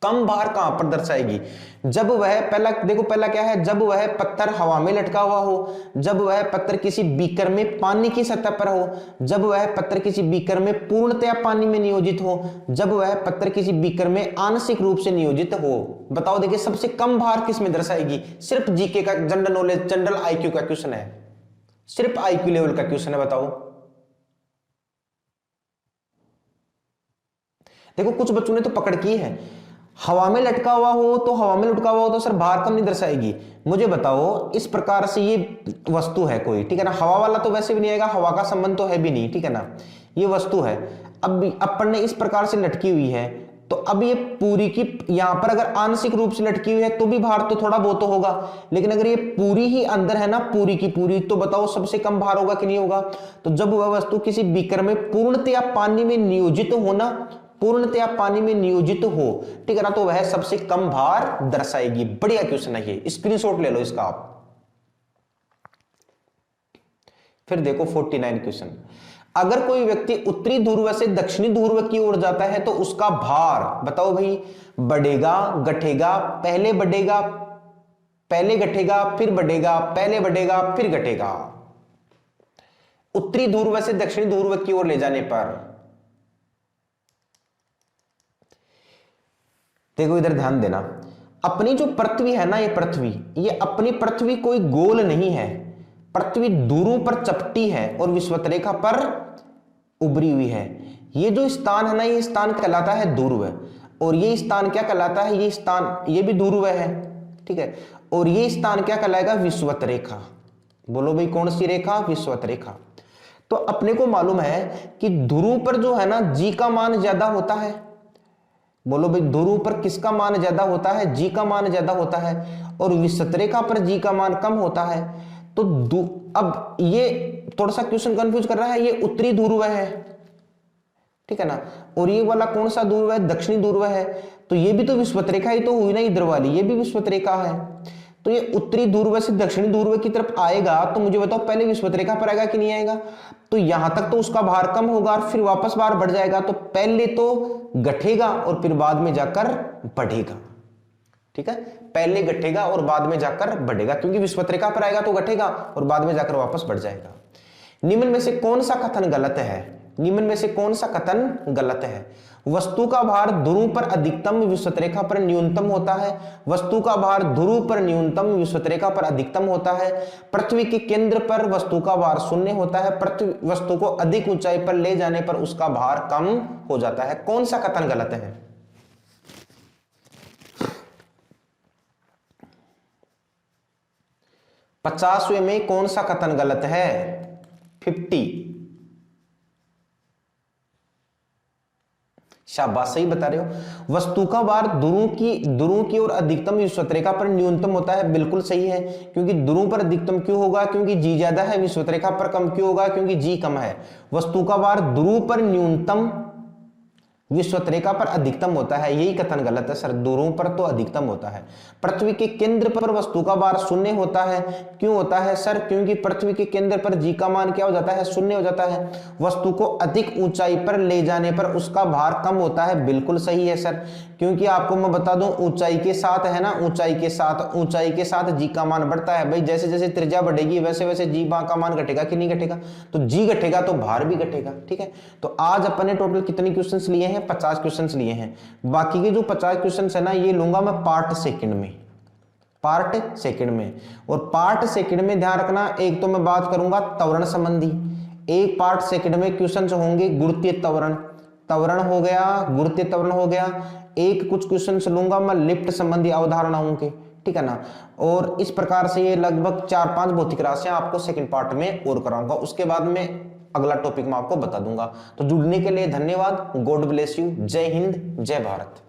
कम भार कहां पर दर्शाएगी? जब वह पहला देखो, पहला क्या है, जब वह पत्थर हवा में लटका हुआ हो, जब वह पत्थर किसी बीकर में पानी की सतह पर हो, जब वह पत्थर किसी बीकर में पूर्णतया पानी में नियोजित हो, जब वह पत्थर किसी बीकर में आंशिक रूप से नियोजित हो। बताओ, देखिए सबसे कम भार किस में दर्शाएगी? सिर्फ जीके का जनरल नॉलेज, जनरल आईक्यू का क्वेश्चन है, सिर्फ आईक्यू लेवल का क्वेश्चन है। बताओ, देखो कुछ बच्चों ने तो पकड़ की है, हवा में लटका हुआ हो तो हवा में लटका हुआ हो तो सर भार कम नहीं दर्शाएगी। मुझे बताओ, इस प्रकार से ये वस्तु है कोई, ठीक है ना, हवा वाला तो वैसे भी नहीं आएगा, हवा का संबंध तो है भी नहीं, ठीक है ना, ये वस्तु है। अब अपन ने इस प्रकार से लटकी हुई है, तो अब ये पूरी की यहां पर अगर आंशिक रूप से लटकी हुई है तो भी भार तो थोड़ा बहुत तो होगा, लेकिन अगर ये पूरी ही अंदर है ना, पूरी की पूरी, तो बताओ सबसे कम भार होगा कि नहीं होगा? तो जब वह वस्तु किसी बीकर में पूर्णतया पानी में नियोजित होना, पूर्णतया पानी में नियोजित हो, ठीक है ना, तो वह सबसे कम भार दर्शाएगी। बढ़िया क्वेश्चन है ये, स्क्रीनशॉट ले लो इसका आप। फिर देखो 49 क्वेश्चन, अगर कोई व्यक्ति उत्तरी ध्रुव से दक्षिणी ध्रुव की ओर जाता है तो उसका भार, बताओ भाई, बढ़ेगा घटेगा? पहले बढ़ेगा, पहले घटेगा, फिर बढ़ेगा, पहले बढ़ेगा, फिर घटेगा। उत्तरी ध्रुव से दक्षिणी ध्रुव की ओर ले जाने पर देखो, इधर ध्यान देना, अपनी जो पृथ्वी है ना, ये पृथ्वी, ये अपनी पृथ्वी कोई गोल नहीं है, पृथ्वी ध्रुव पर चपटी है और विषुवत रेखा पर उभरी हुई है। ये जो स्थान है ना, ये स्थान कहलाता है ध्रुव, और ये स्थान क्या कहलाता है? ये स्थान, ये भी ध्रुव है, ठीक है, और ये स्थान क्या कहलाएगा? विषुवत रेखा। बोलो भाई, कौन सी रेखा? विषुवत रेखा। तो अपने को मालूम है कि ध्रुव पर जो है ना, जी का मान ज्यादा होता है। बोलो भाई, ध्रुव पर किसका मान ज्यादा होता है? जी का मान ज्यादा होता है, और विषुवत रेखा पर जी का मान कम होता है। तो अब ये थोड़ा सा क्वेश्चन कंफ्यूज कर रहा है, ये उत्तरी ध्रुव है, ठीक है ना, और ये वाला कौन सा ध्रुव है? दक्षिणी ध्रुव है। तो ये भी तो विषुवत रेखा ही तो हुई ना, इधर वाली ये भी विषुवत रेखा है। तो ये उत्तरी ध्रुव से दक्षिणी ध्रुव की तरफ आएगा, तो मुझे बताओ पहले विषुवत रेखा पर आएगा कि नहीं आएगा? तो यहां तक तो उसका भार कम होगा और फिर वापस भार बढ़ जाएगा। तो पहले तो घटेगा और फिर बाद में जाकर बढ़ेगा, ठीक है, पहले घटेगा और बाद में जाकर बढ़ेगा, क्योंकि विषुवत रेखा पर आएगा तो घटेगा और बाद में जाकर वापस बढ़ जाएगा। निम्न में से कौन सा कथन गलत है? निम्न में से कौन सा कथन गलत है? वस्तु का भार ध्रुव पर अधिकतम, विषुवत रेखा पर न्यूनतम होता है। वस्तु का भार ध्रुव पर न्यूनतम, विषुवत रेखा पर अधिकतम होता है। पृथ्वी के केंद्र पर वस्तु का भार शून्य होता है। पृथ्वी वस्तु को अधिक ऊंचाई पर ले जाने पर उसका भार कम हो जाता है। कौन सा कथन गलत है? 50वें में कौन सा कथन गलत है? 50। शाबाश, सही बता रहे हो। वस्तु का भार ध्रुव की ओर अधिकतम, विषुवत रेखा पर न्यूनतम होता है। बिल्कुल सही है, क्योंकि ध्रुव पर अधिकतम क्यों होगा? क्योंकि जी ज्यादा है। विषुवत रेखा पर कम क्यों होगा? क्योंकि जी कम है। वस्तु का भार ध्रुव पर न्यूनतम, विषुवत रेखा पर अधिकतम होता है। यही कथन गलत है सर, ध्रुव पर तो अधिकतम होता है। पृथ्वी के केंद्र पर वस्तु का भार शून्य होता है। क्यों होता है सर? क्योंकि पृथ्वी के केंद्र पर जी का मान क्या हो जाता है? शून्य हो जाता है। वस्तु को अधिक ऊंचाई पर ले जाने पर उसका भार कम होता है। बिल्कुल सही है सर, क्योंकि आपको मैं बता दूं, ऊंचाई के साथ है ना, ऊंचाई के साथ जी का मान बढ़ता है। भाई जैसे जैसे त्रिज्या बढ़ेगी वैसे वैसे जी का मान घटेगा कि नहीं घटेगा? तो जी घटेगा तो भार भी घटेगा, ठीक है। तो आज अपन ने टोटल कितने क्वेश्चंस लिए हैं? 50 क्वेश्चंस लिए हैं। बाकी के जो 50 क्वेश्चंस है ना, ये लूंगा मैं पार्ट सेकंड में। और पार्ट सेकंड में ध्यान रखना, एक तो मैं बात करूंगा त्वरण संबंधी, एक पार्ट सेकंड में क्वेश्चंस होंगे गुरुत्वीय त्वरण हो गया, गुरुत्वीय त्वरण हो गया। एक कुछ क्वेश्चंस लूंगा मैं लिफ्ट संबंधी अवधारणाओं के, ठीक है ना। और इस प्रकार से ये लगभग 4-5 भौतिक राशियां आपको सेकंड पार्ट में और कराऊंगा। उसके बाद में अगला टॉपिक मैं आपको बता दूंगा। तो जुड़ने के लिए धन्यवाद। God bless you. जय हिंद, जय भारत।